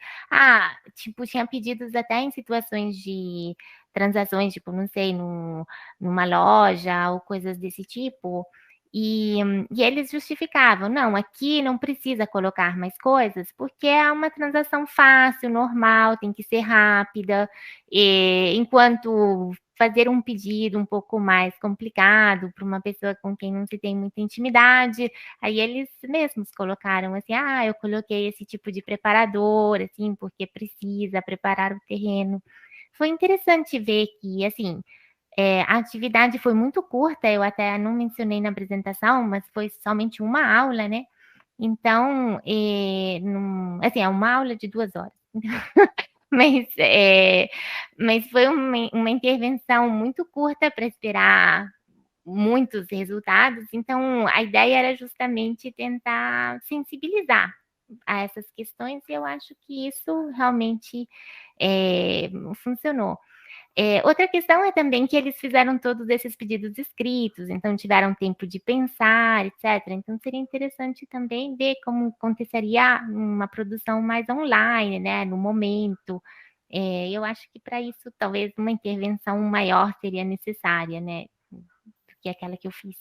Tipo, tinha pedidos até em situações de transações, tipo, não sei, numa loja ou coisas desse tipo. E eles justificavam, não, aqui não precisa colocar mais coisas, porque é uma transação fácil, normal, tem que ser rápida, enquanto fazer um pedido um pouco mais complicado para uma pessoa com quem não se tem muita intimidade, aí eles mesmos colocaram assim, eu coloquei esse tipo de preparador, assim, porque precisa preparar o terreno. Foi interessante ver que, assim, a atividade foi muito curta, eu até não mencionei na apresentação, mas foi somente uma aula, né? Então, assim, é uma aula de 2 horas. Mas, mas foi uma intervenção muito curta para esperar muitos resultados, então a ideia era justamente tentar sensibilizar a essas questões, e eu acho que isso realmente funcionou. Outra questão é também que eles fizeram todos esses pedidos escritos, então tiveram tempo de pensar, etc. Então seria interessante também ver como aconteceria uma produção mais online, né, no momento. Eu acho que para isso talvez uma intervenção maior seria necessária, né, do que aquela que eu fiz.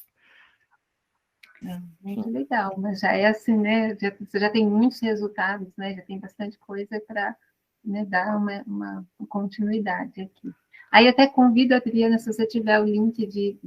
Muito legal, mas já é assim, né? Você já tem muitos resultados, né? Já tem bastante coisa para, né, dar uma continuidade aqui. Aí até convido a Adriana, se você tiver o link de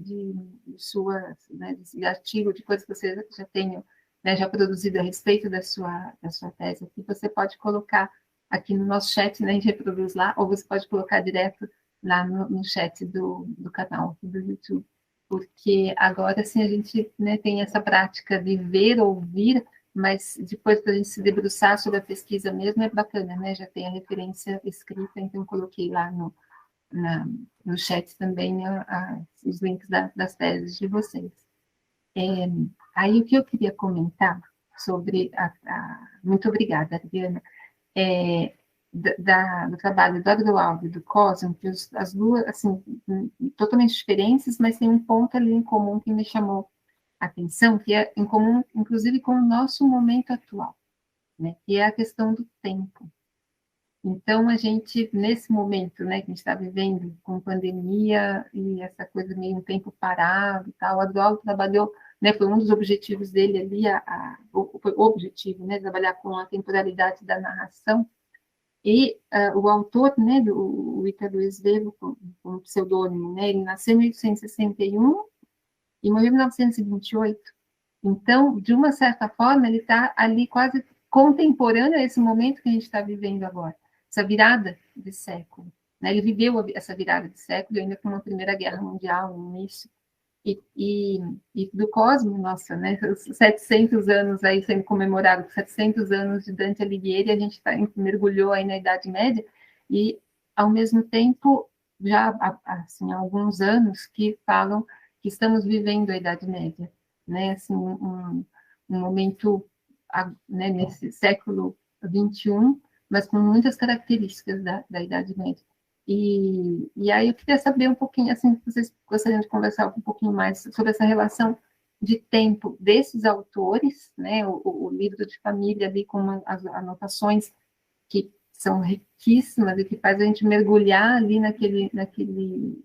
suas, né, de artigo, de coisas que você já tenha, né, já produzido a respeito da sua tese aqui, você pode colocar aqui no nosso chat, né, a gente reproduz lá, ou você pode colocar direto lá no chat do canal do YouTube, porque agora sim a gente, né, tem essa prática de ver, ouvir, mas depois para a gente se debruçar sobre a pesquisa mesmo é bacana, né? Já tem a referência escrita, então eu coloquei lá no chat também, né, os links das teses de vocês. Aí o que eu queria comentar sobre muito obrigada, Adriana, do trabalho do Adroaldo e do Cosmo, que as duas, assim, totalmente diferentes, mas tem um ponto ali em comum que me chamou a atenção, que é em comum, inclusive, com o nosso momento atual, né, que é a questão do tempo. Então, a gente, nesse momento, né, que a gente está vivendo com pandemia e essa coisa meio um tempo parado e tal, o Adroaldo trabalhou, né, foi um dos objetivos dele ali, foi o objetivo, né, trabalhar com a temporalidade da narração. E o autor, né, o Ítalo Svevo, com pseudônimo, né, ele nasceu em 1861 e morreu em 1928. Então, de uma certa forma, ele está ali quase contemporâneo a esse momento que a gente está vivendo agora, essa virada de século, né? Ele viveu essa virada de século ainda com uma Primeira Guerra Mundial no início, e do Cosmo, nossa, né? Os 700 anos aí sendo comemorado, 700 anos de Dante Alighieri, a gente mergulhou aí na Idade Média, e ao mesmo tempo, já assim, há alguns anos que falam que estamos vivendo a Idade Média, né? Assim, um momento, né, nesse século XXI, mas com muitas características da Idade Média. E aí eu queria saber um pouquinho, assim, se vocês gostariam de conversar um pouquinho mais sobre essa relação de tempo desses autores, né, o livro de família ali com as anotações que são riquíssimas e que faz a gente mergulhar ali naquele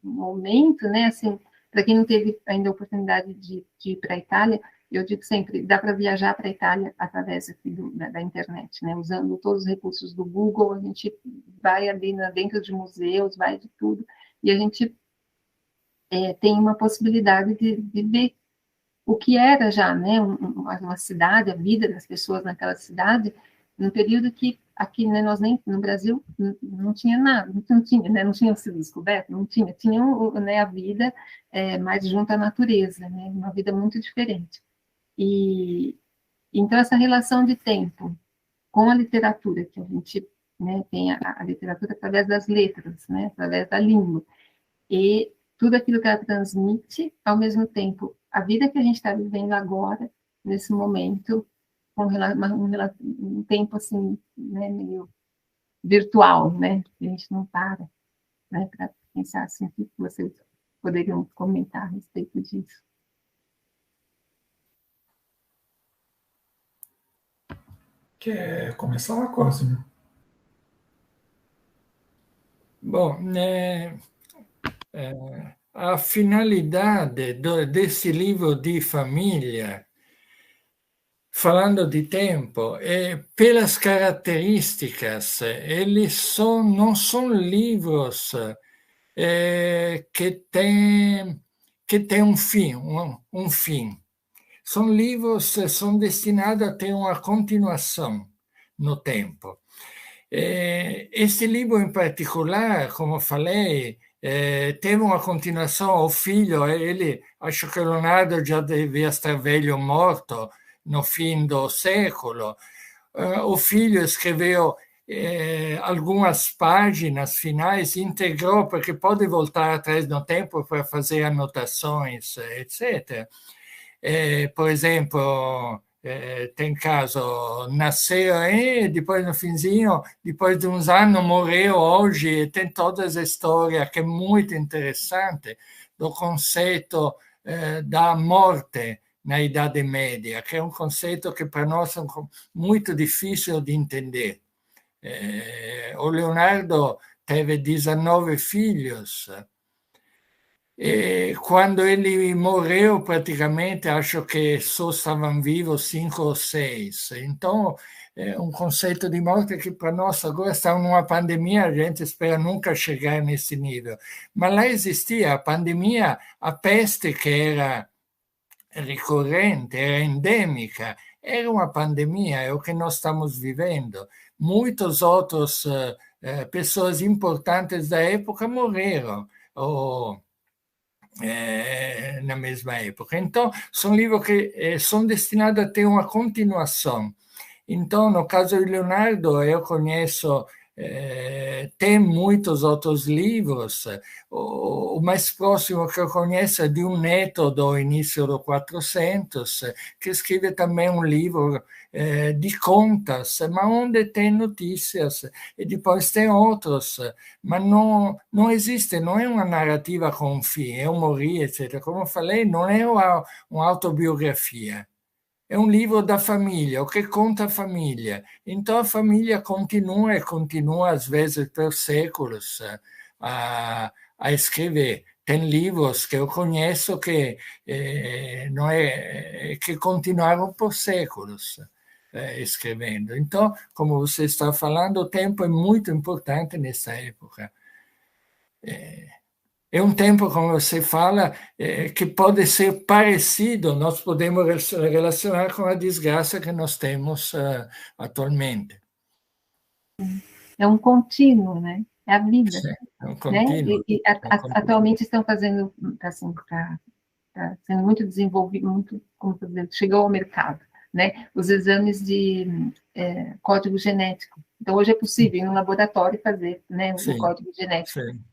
momento, né, assim, para quem não teve ainda a oportunidade de ir para a Itália, eu digo sempre, dá para viajar para a Itália através aqui da internet, né? Usando todos os recursos do Google, a gente vai ali dentro de museus, vai de tudo, e a gente tem uma possibilidade de ver o que era já, né? Uma cidade, a vida das pessoas naquela cidade, num período que aqui, né, nós nem no Brasil não tinha nada, não tinha, né, não tinha sido descoberto, não tinha, né, a vida mais junto à natureza, né? Uma vida muito diferente. E então essa relação de tempo com a literatura, que a gente, né, tem a literatura através das letras, né, através da língua, e tudo aquilo que ela transmite, ao mesmo tempo, a vida que a gente está vivendo agora, nesse momento, com um tempo assim, né, meio virtual, né, que a gente não para, né, para pensar assim, o que vocês poderiam comentar a respeito disso. Quer começar, Cosmo? Bom, a finalidade desse livro de família, falando de tempo, pelas características, eles não são livros que têm um fim, um fim. São livros são destinados a ter uma continuação no tempo. Este livro em particular, como falei, teve uma continuação. O filho, acho que Leonardo já devia estar velho, morto no fim do século. O filho escreveu algumas páginas finais, integrou, porque pode voltar atrás no tempo para fazer anotações, etc. Por exemplo, tem caso, nasceu e depois no finzinho, depois de uns anos morreu hoje, tem toda essa história que é muito interessante do conceito da morte na Idade Média, que é um conceito que para nós é muito difícil de entender. O Leonardo teve 19 filhos, e quando ele morreu, praticamente, acho que só estavam vivos 5 ou 6. Então, é um conceito de morte que para nós agora está numa pandemia, a gente espera nunca chegar nesse nível. Mas lá existia a pandemia, a peste que era ricorrente, era endêmica, era uma pandemia, é o que nós estamos vivendo. Muitos outros pessoas importantes da época morreram, ou na mesma época. Então, são livros que são destinados a ter uma continuação. Então, no caso de Leonardo, eu conheço, tem muitos outros livros. O mais próximo que eu conheço é de um neto do início do 400, que escreve também um livro de contas, mas onde tem notícias, e depois tem outros, mas não existe, não é uma narrativa com fim, eu morri, etc. Como eu falei, não é uma autobiografia. É um livro da família, o que conta a família. Então, a família continua e continua, às vezes, por séculos, a escrever. Tem livros que eu conheço que, que continuaram por séculos escrevendo. Então, como você está falando, o tempo é muito importante nessa época. É um tempo, como você fala, que pode ser parecido, nós podemos relacionar com a desgraça que nós temos atualmente. É um contínuo, né? É a vida. Sim, é um contínuo. Né? Atualmente estão fazendo, assim, está sendo muito desenvolvido, muito, como dizer, chegou ao mercado, né? Os exames de código genético. Então, hoje é possível, em um laboratório, fazer, né, o código genético. Sim.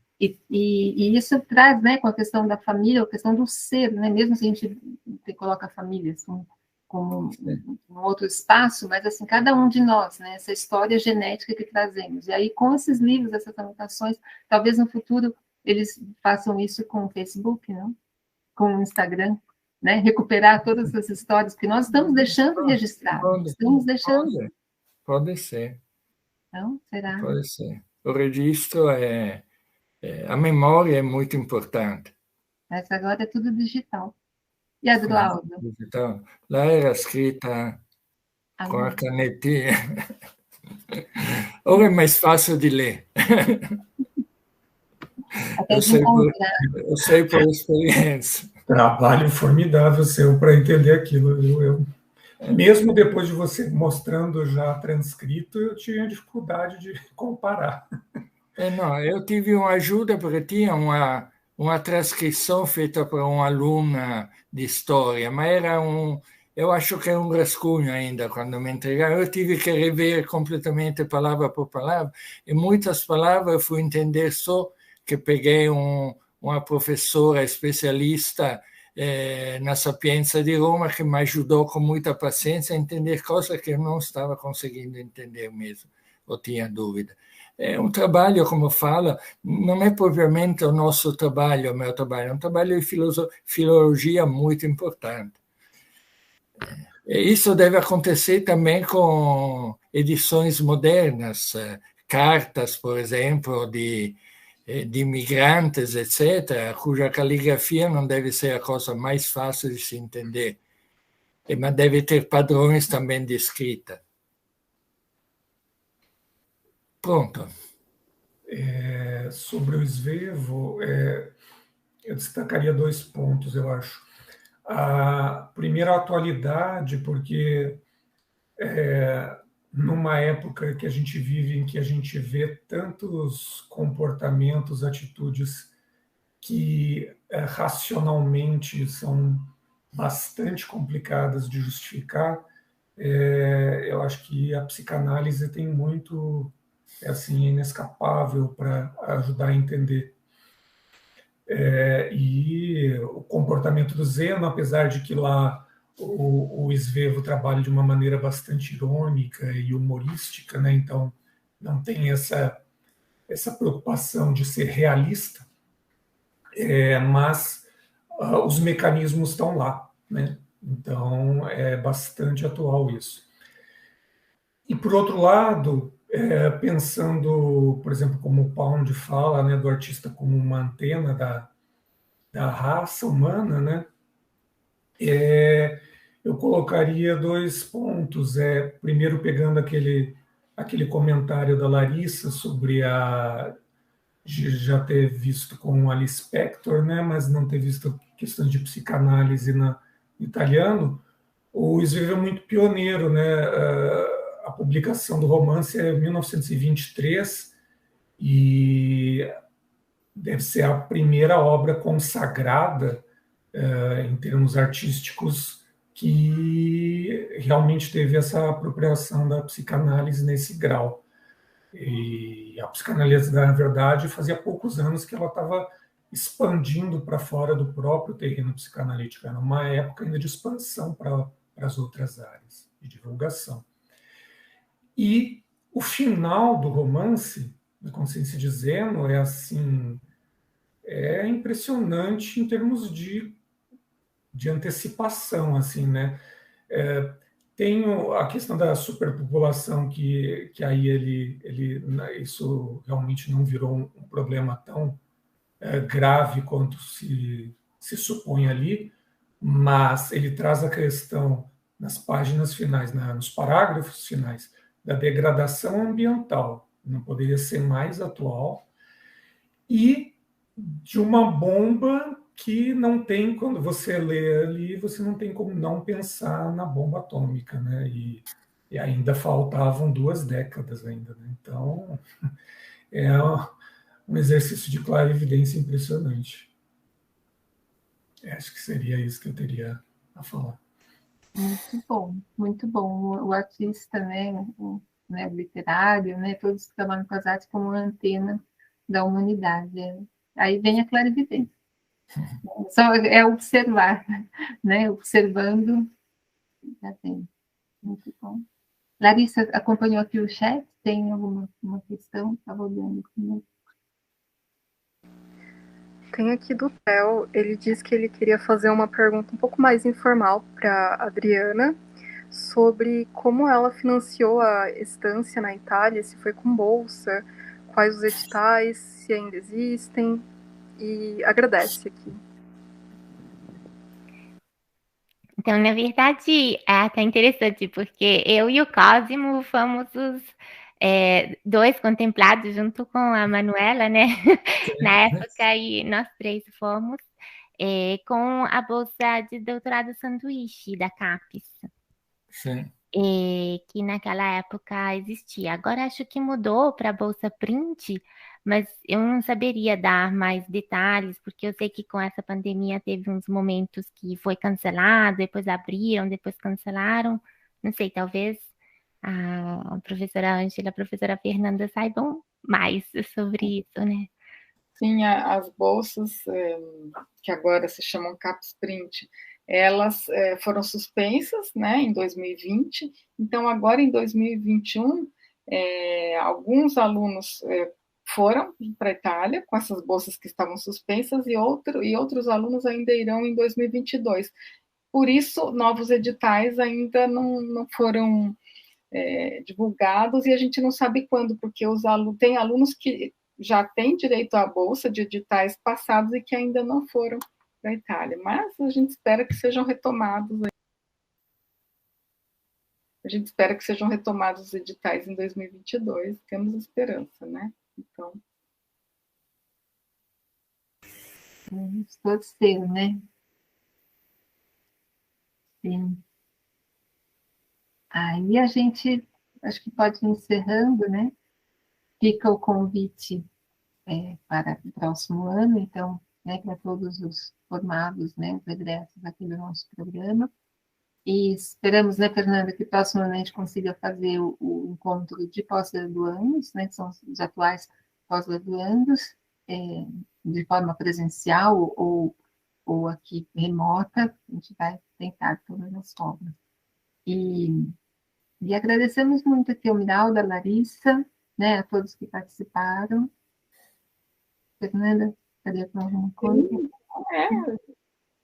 E isso traz, né, com a questão da família, a questão do ser, né, mesmo se a gente coloca a família assim, como um outro espaço, mas assim, cada um de nós, né, essa história genética que trazemos. E aí, com esses livros, essas anotações, talvez no futuro eles façam isso com o Facebook, não? Com o Instagram, né, recuperar todas essas histórias que nós estamos deixando registradas. Estamos deixando. Pode ser. Então, será? Pode ser. O registro a memória é muito importante. Mas agora é tudo digital. E a do Aldo? Digital. Lá era escrita com a canetinha. Ora é mais fácil de ler. Eu sei por experiência. Trabalho formidável seu para entender aquilo. Mesmo depois de você mostrando já transcrito, eu tinha dificuldade de comparar. Não, eu tive uma ajuda porque tinha uma transcrição feita por uma aluna de história, mas eu acho que é um rascunho ainda quando me entregaram. Eu tive que rever completamente palavra por palavra, e muitas palavras eu fui entender só que peguei uma professora especialista na Sapienza de Roma que me ajudou com muita paciência a entender coisas que eu não estava conseguindo entender mesmo, ou tinha dúvida. É um trabalho, como fala, não é propriamente o nosso trabalho, o meu trabalho, é um trabalho de filologia muito importante. E isso deve acontecer também com edições modernas, cartas, por exemplo, de imigrantes, etc., cuja caligrafia não deve ser a coisa mais fácil de se entender, mas deve ter padrões também de escrita. Pronto. Sobre o Svevo, eu destacaria 2 pontos, eu acho. A primeira, atualidade, porque numa época que a gente vive, em que a gente vê tantos comportamentos, atitudes que racionalmente são bastante complicadas de justificar, eu acho que a psicanálise tem muito, assim, inescapável para ajudar a entender. E o comportamento do Zeno, apesar de que lá o Svevo trabalha de uma maneira bastante irônica e humorística, né? Então não tem essa preocupação de ser realista, mas os mecanismos estão lá, né? Então é bastante atual isso. E por outro lado, pensando, por exemplo, como o Pound fala, né, do artista como uma antena da raça humana, né, eu colocaria 2 pontos. Primeiro, pegando aquele comentário da Larissa sobre já ter visto com a Lispector, né, mas não ter visto questões de psicanálise no italiano. O Svevo é muito pioneiro, né? A publicação do romance é em 1923, e deve ser a primeira obra consagrada em termos artísticos que realmente teve essa apropriação da psicanálise nesse grau. E a psicanálise, na verdade, fazia poucos anos que ela estava expandindo para fora do próprio terreno psicanalítico. Era uma época ainda de expansão para as outras áreas, de divulgação. E o final do romance, da Consciência de Zeno, é assim, é impressionante em termos de antecipação, assim, né? Tem a questão da superpopulação, que aí isso realmente não virou um problema tão grave quanto se supõe ali, mas ele traz a questão nas páginas finais, nos parágrafos finais, da degradação ambiental, não poderia ser mais atual, e de uma bomba que não tem, quando você lê ali, você não tem como não pensar na bomba atômica, né? E ainda faltavam 2 décadas ainda, né? Então, é um exercício de clarividência impressionante. Acho que seria isso que eu teria a falar. Muito bom, muito bom. O artista, né, o literário, né, todos que trabalham com as artes como uma antena da humanidade. Aí vem a clarividência. Só é observar, né? Observando, já tem. Muito bom. Larissa, acompanhou aqui o chat? Tem alguma questão? Estava olhando aqui. Tem aqui do Theo, ele diz que ele queria fazer uma pergunta um pouco mais informal para Adriana sobre como ela financiou a estância na Itália, se foi com bolsa, quais os editais, se ainda existem, e agradece aqui. Então, na verdade, é até interessante, porque eu e o Cosimo fomos os 2 contemplados junto com a Manuela, né? Na época, e nós 3 fomos com a bolsa de doutorado sanduíche da CAPES. Sim. Que naquela época existia. Agora acho que mudou para a Bolsa Print, mas eu não saberia dar mais detalhes, porque eu sei que com essa pandemia teve uns momentos que foi cancelado, depois abriram, depois cancelaram. Não sei, talvez a professora Ângela, a professora Fernanda saibam mais sobre isso, né? Sim, as bolsas que agora se chamam CAPES Print, elas foram suspensas, né, em 2020. Então, agora em 2021, alguns alunos foram para a Itália com essas bolsas que estavam suspensas e outros alunos ainda irão em 2022. Por isso, novos editais ainda não foram divulgados e a gente não sabe quando, porque tem alunos que já têm direito à bolsa de editais passados e que ainda não foram para a Itália, mas a gente espera que sejam retomados. A gente espera que sejam retomados os editais em 2022, temos esperança, né? Então. Vamos torcer, né? Sim. Aí a gente, acho que pode ir encerrando, né? Fica o convite para o próximo ano, então, né, para todos os formados, né, os egressos aqui do nosso programa. E esperamos, né, Fernanda, que próximo ano a gente consiga fazer o encontro de pós-graduandos, né, que são os atuais pós-graduandos, de forma presencial ou aqui remota. A gente vai tentar todas as formas. E agradecemos muito aqui ao Miralda, a Larissa, né, a todos que participaram. Fernanda, estaria com alguma coisa?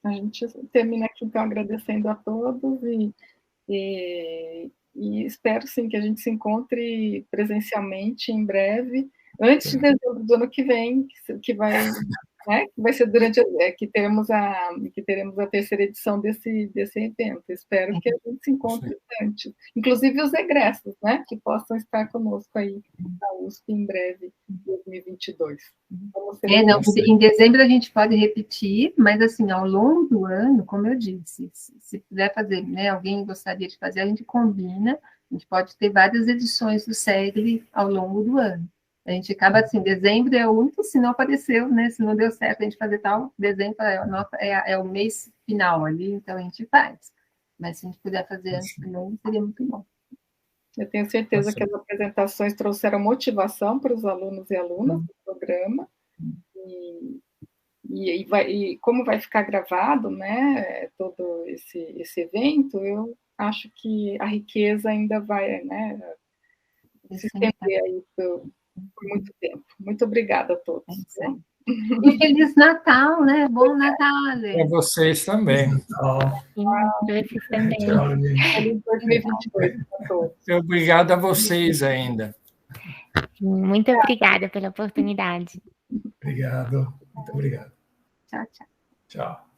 A gente termina aqui, então, agradecendo a todos e espero, sim, que a gente se encontre presencialmente em breve, antes de dezembro do ano que vem, que vai ser durante que teremos a terceira edição desse evento. Espero que a gente se encontre antes, inclusive os egressos, né, que possam estar conosco aí na USP em breve, em 2022. Em dezembro a gente pode repetir, mas assim, ao longo do ano, como eu disse, se puder fazer, né, alguém gostaria de fazer, a gente combina, a gente pode ter várias edições do SEGLE ao longo do ano. A gente acaba assim, dezembro é o único, se não apareceu, né? Se não deu certo a gente fazer tal, dezembro é o mês final ali, então a gente faz. Mas se a gente puder fazer antes também, seria muito bom. Eu tenho certeza que as apresentações trouxeram motivação para os alunos e alunas do programa. E como vai ficar gravado, né, todo esse evento, eu acho que a riqueza ainda vai, né, se estender aí por muito tempo. Muito obrigada a todos. E Feliz Natal, né? Bom Natal, gente. Para vocês também. Para vocês também. Feliz 2022 para todos. Obrigado a vocês ainda. Muito obrigada pela oportunidade. Obrigado. Muito obrigado. Tchau, tchau. Tchau.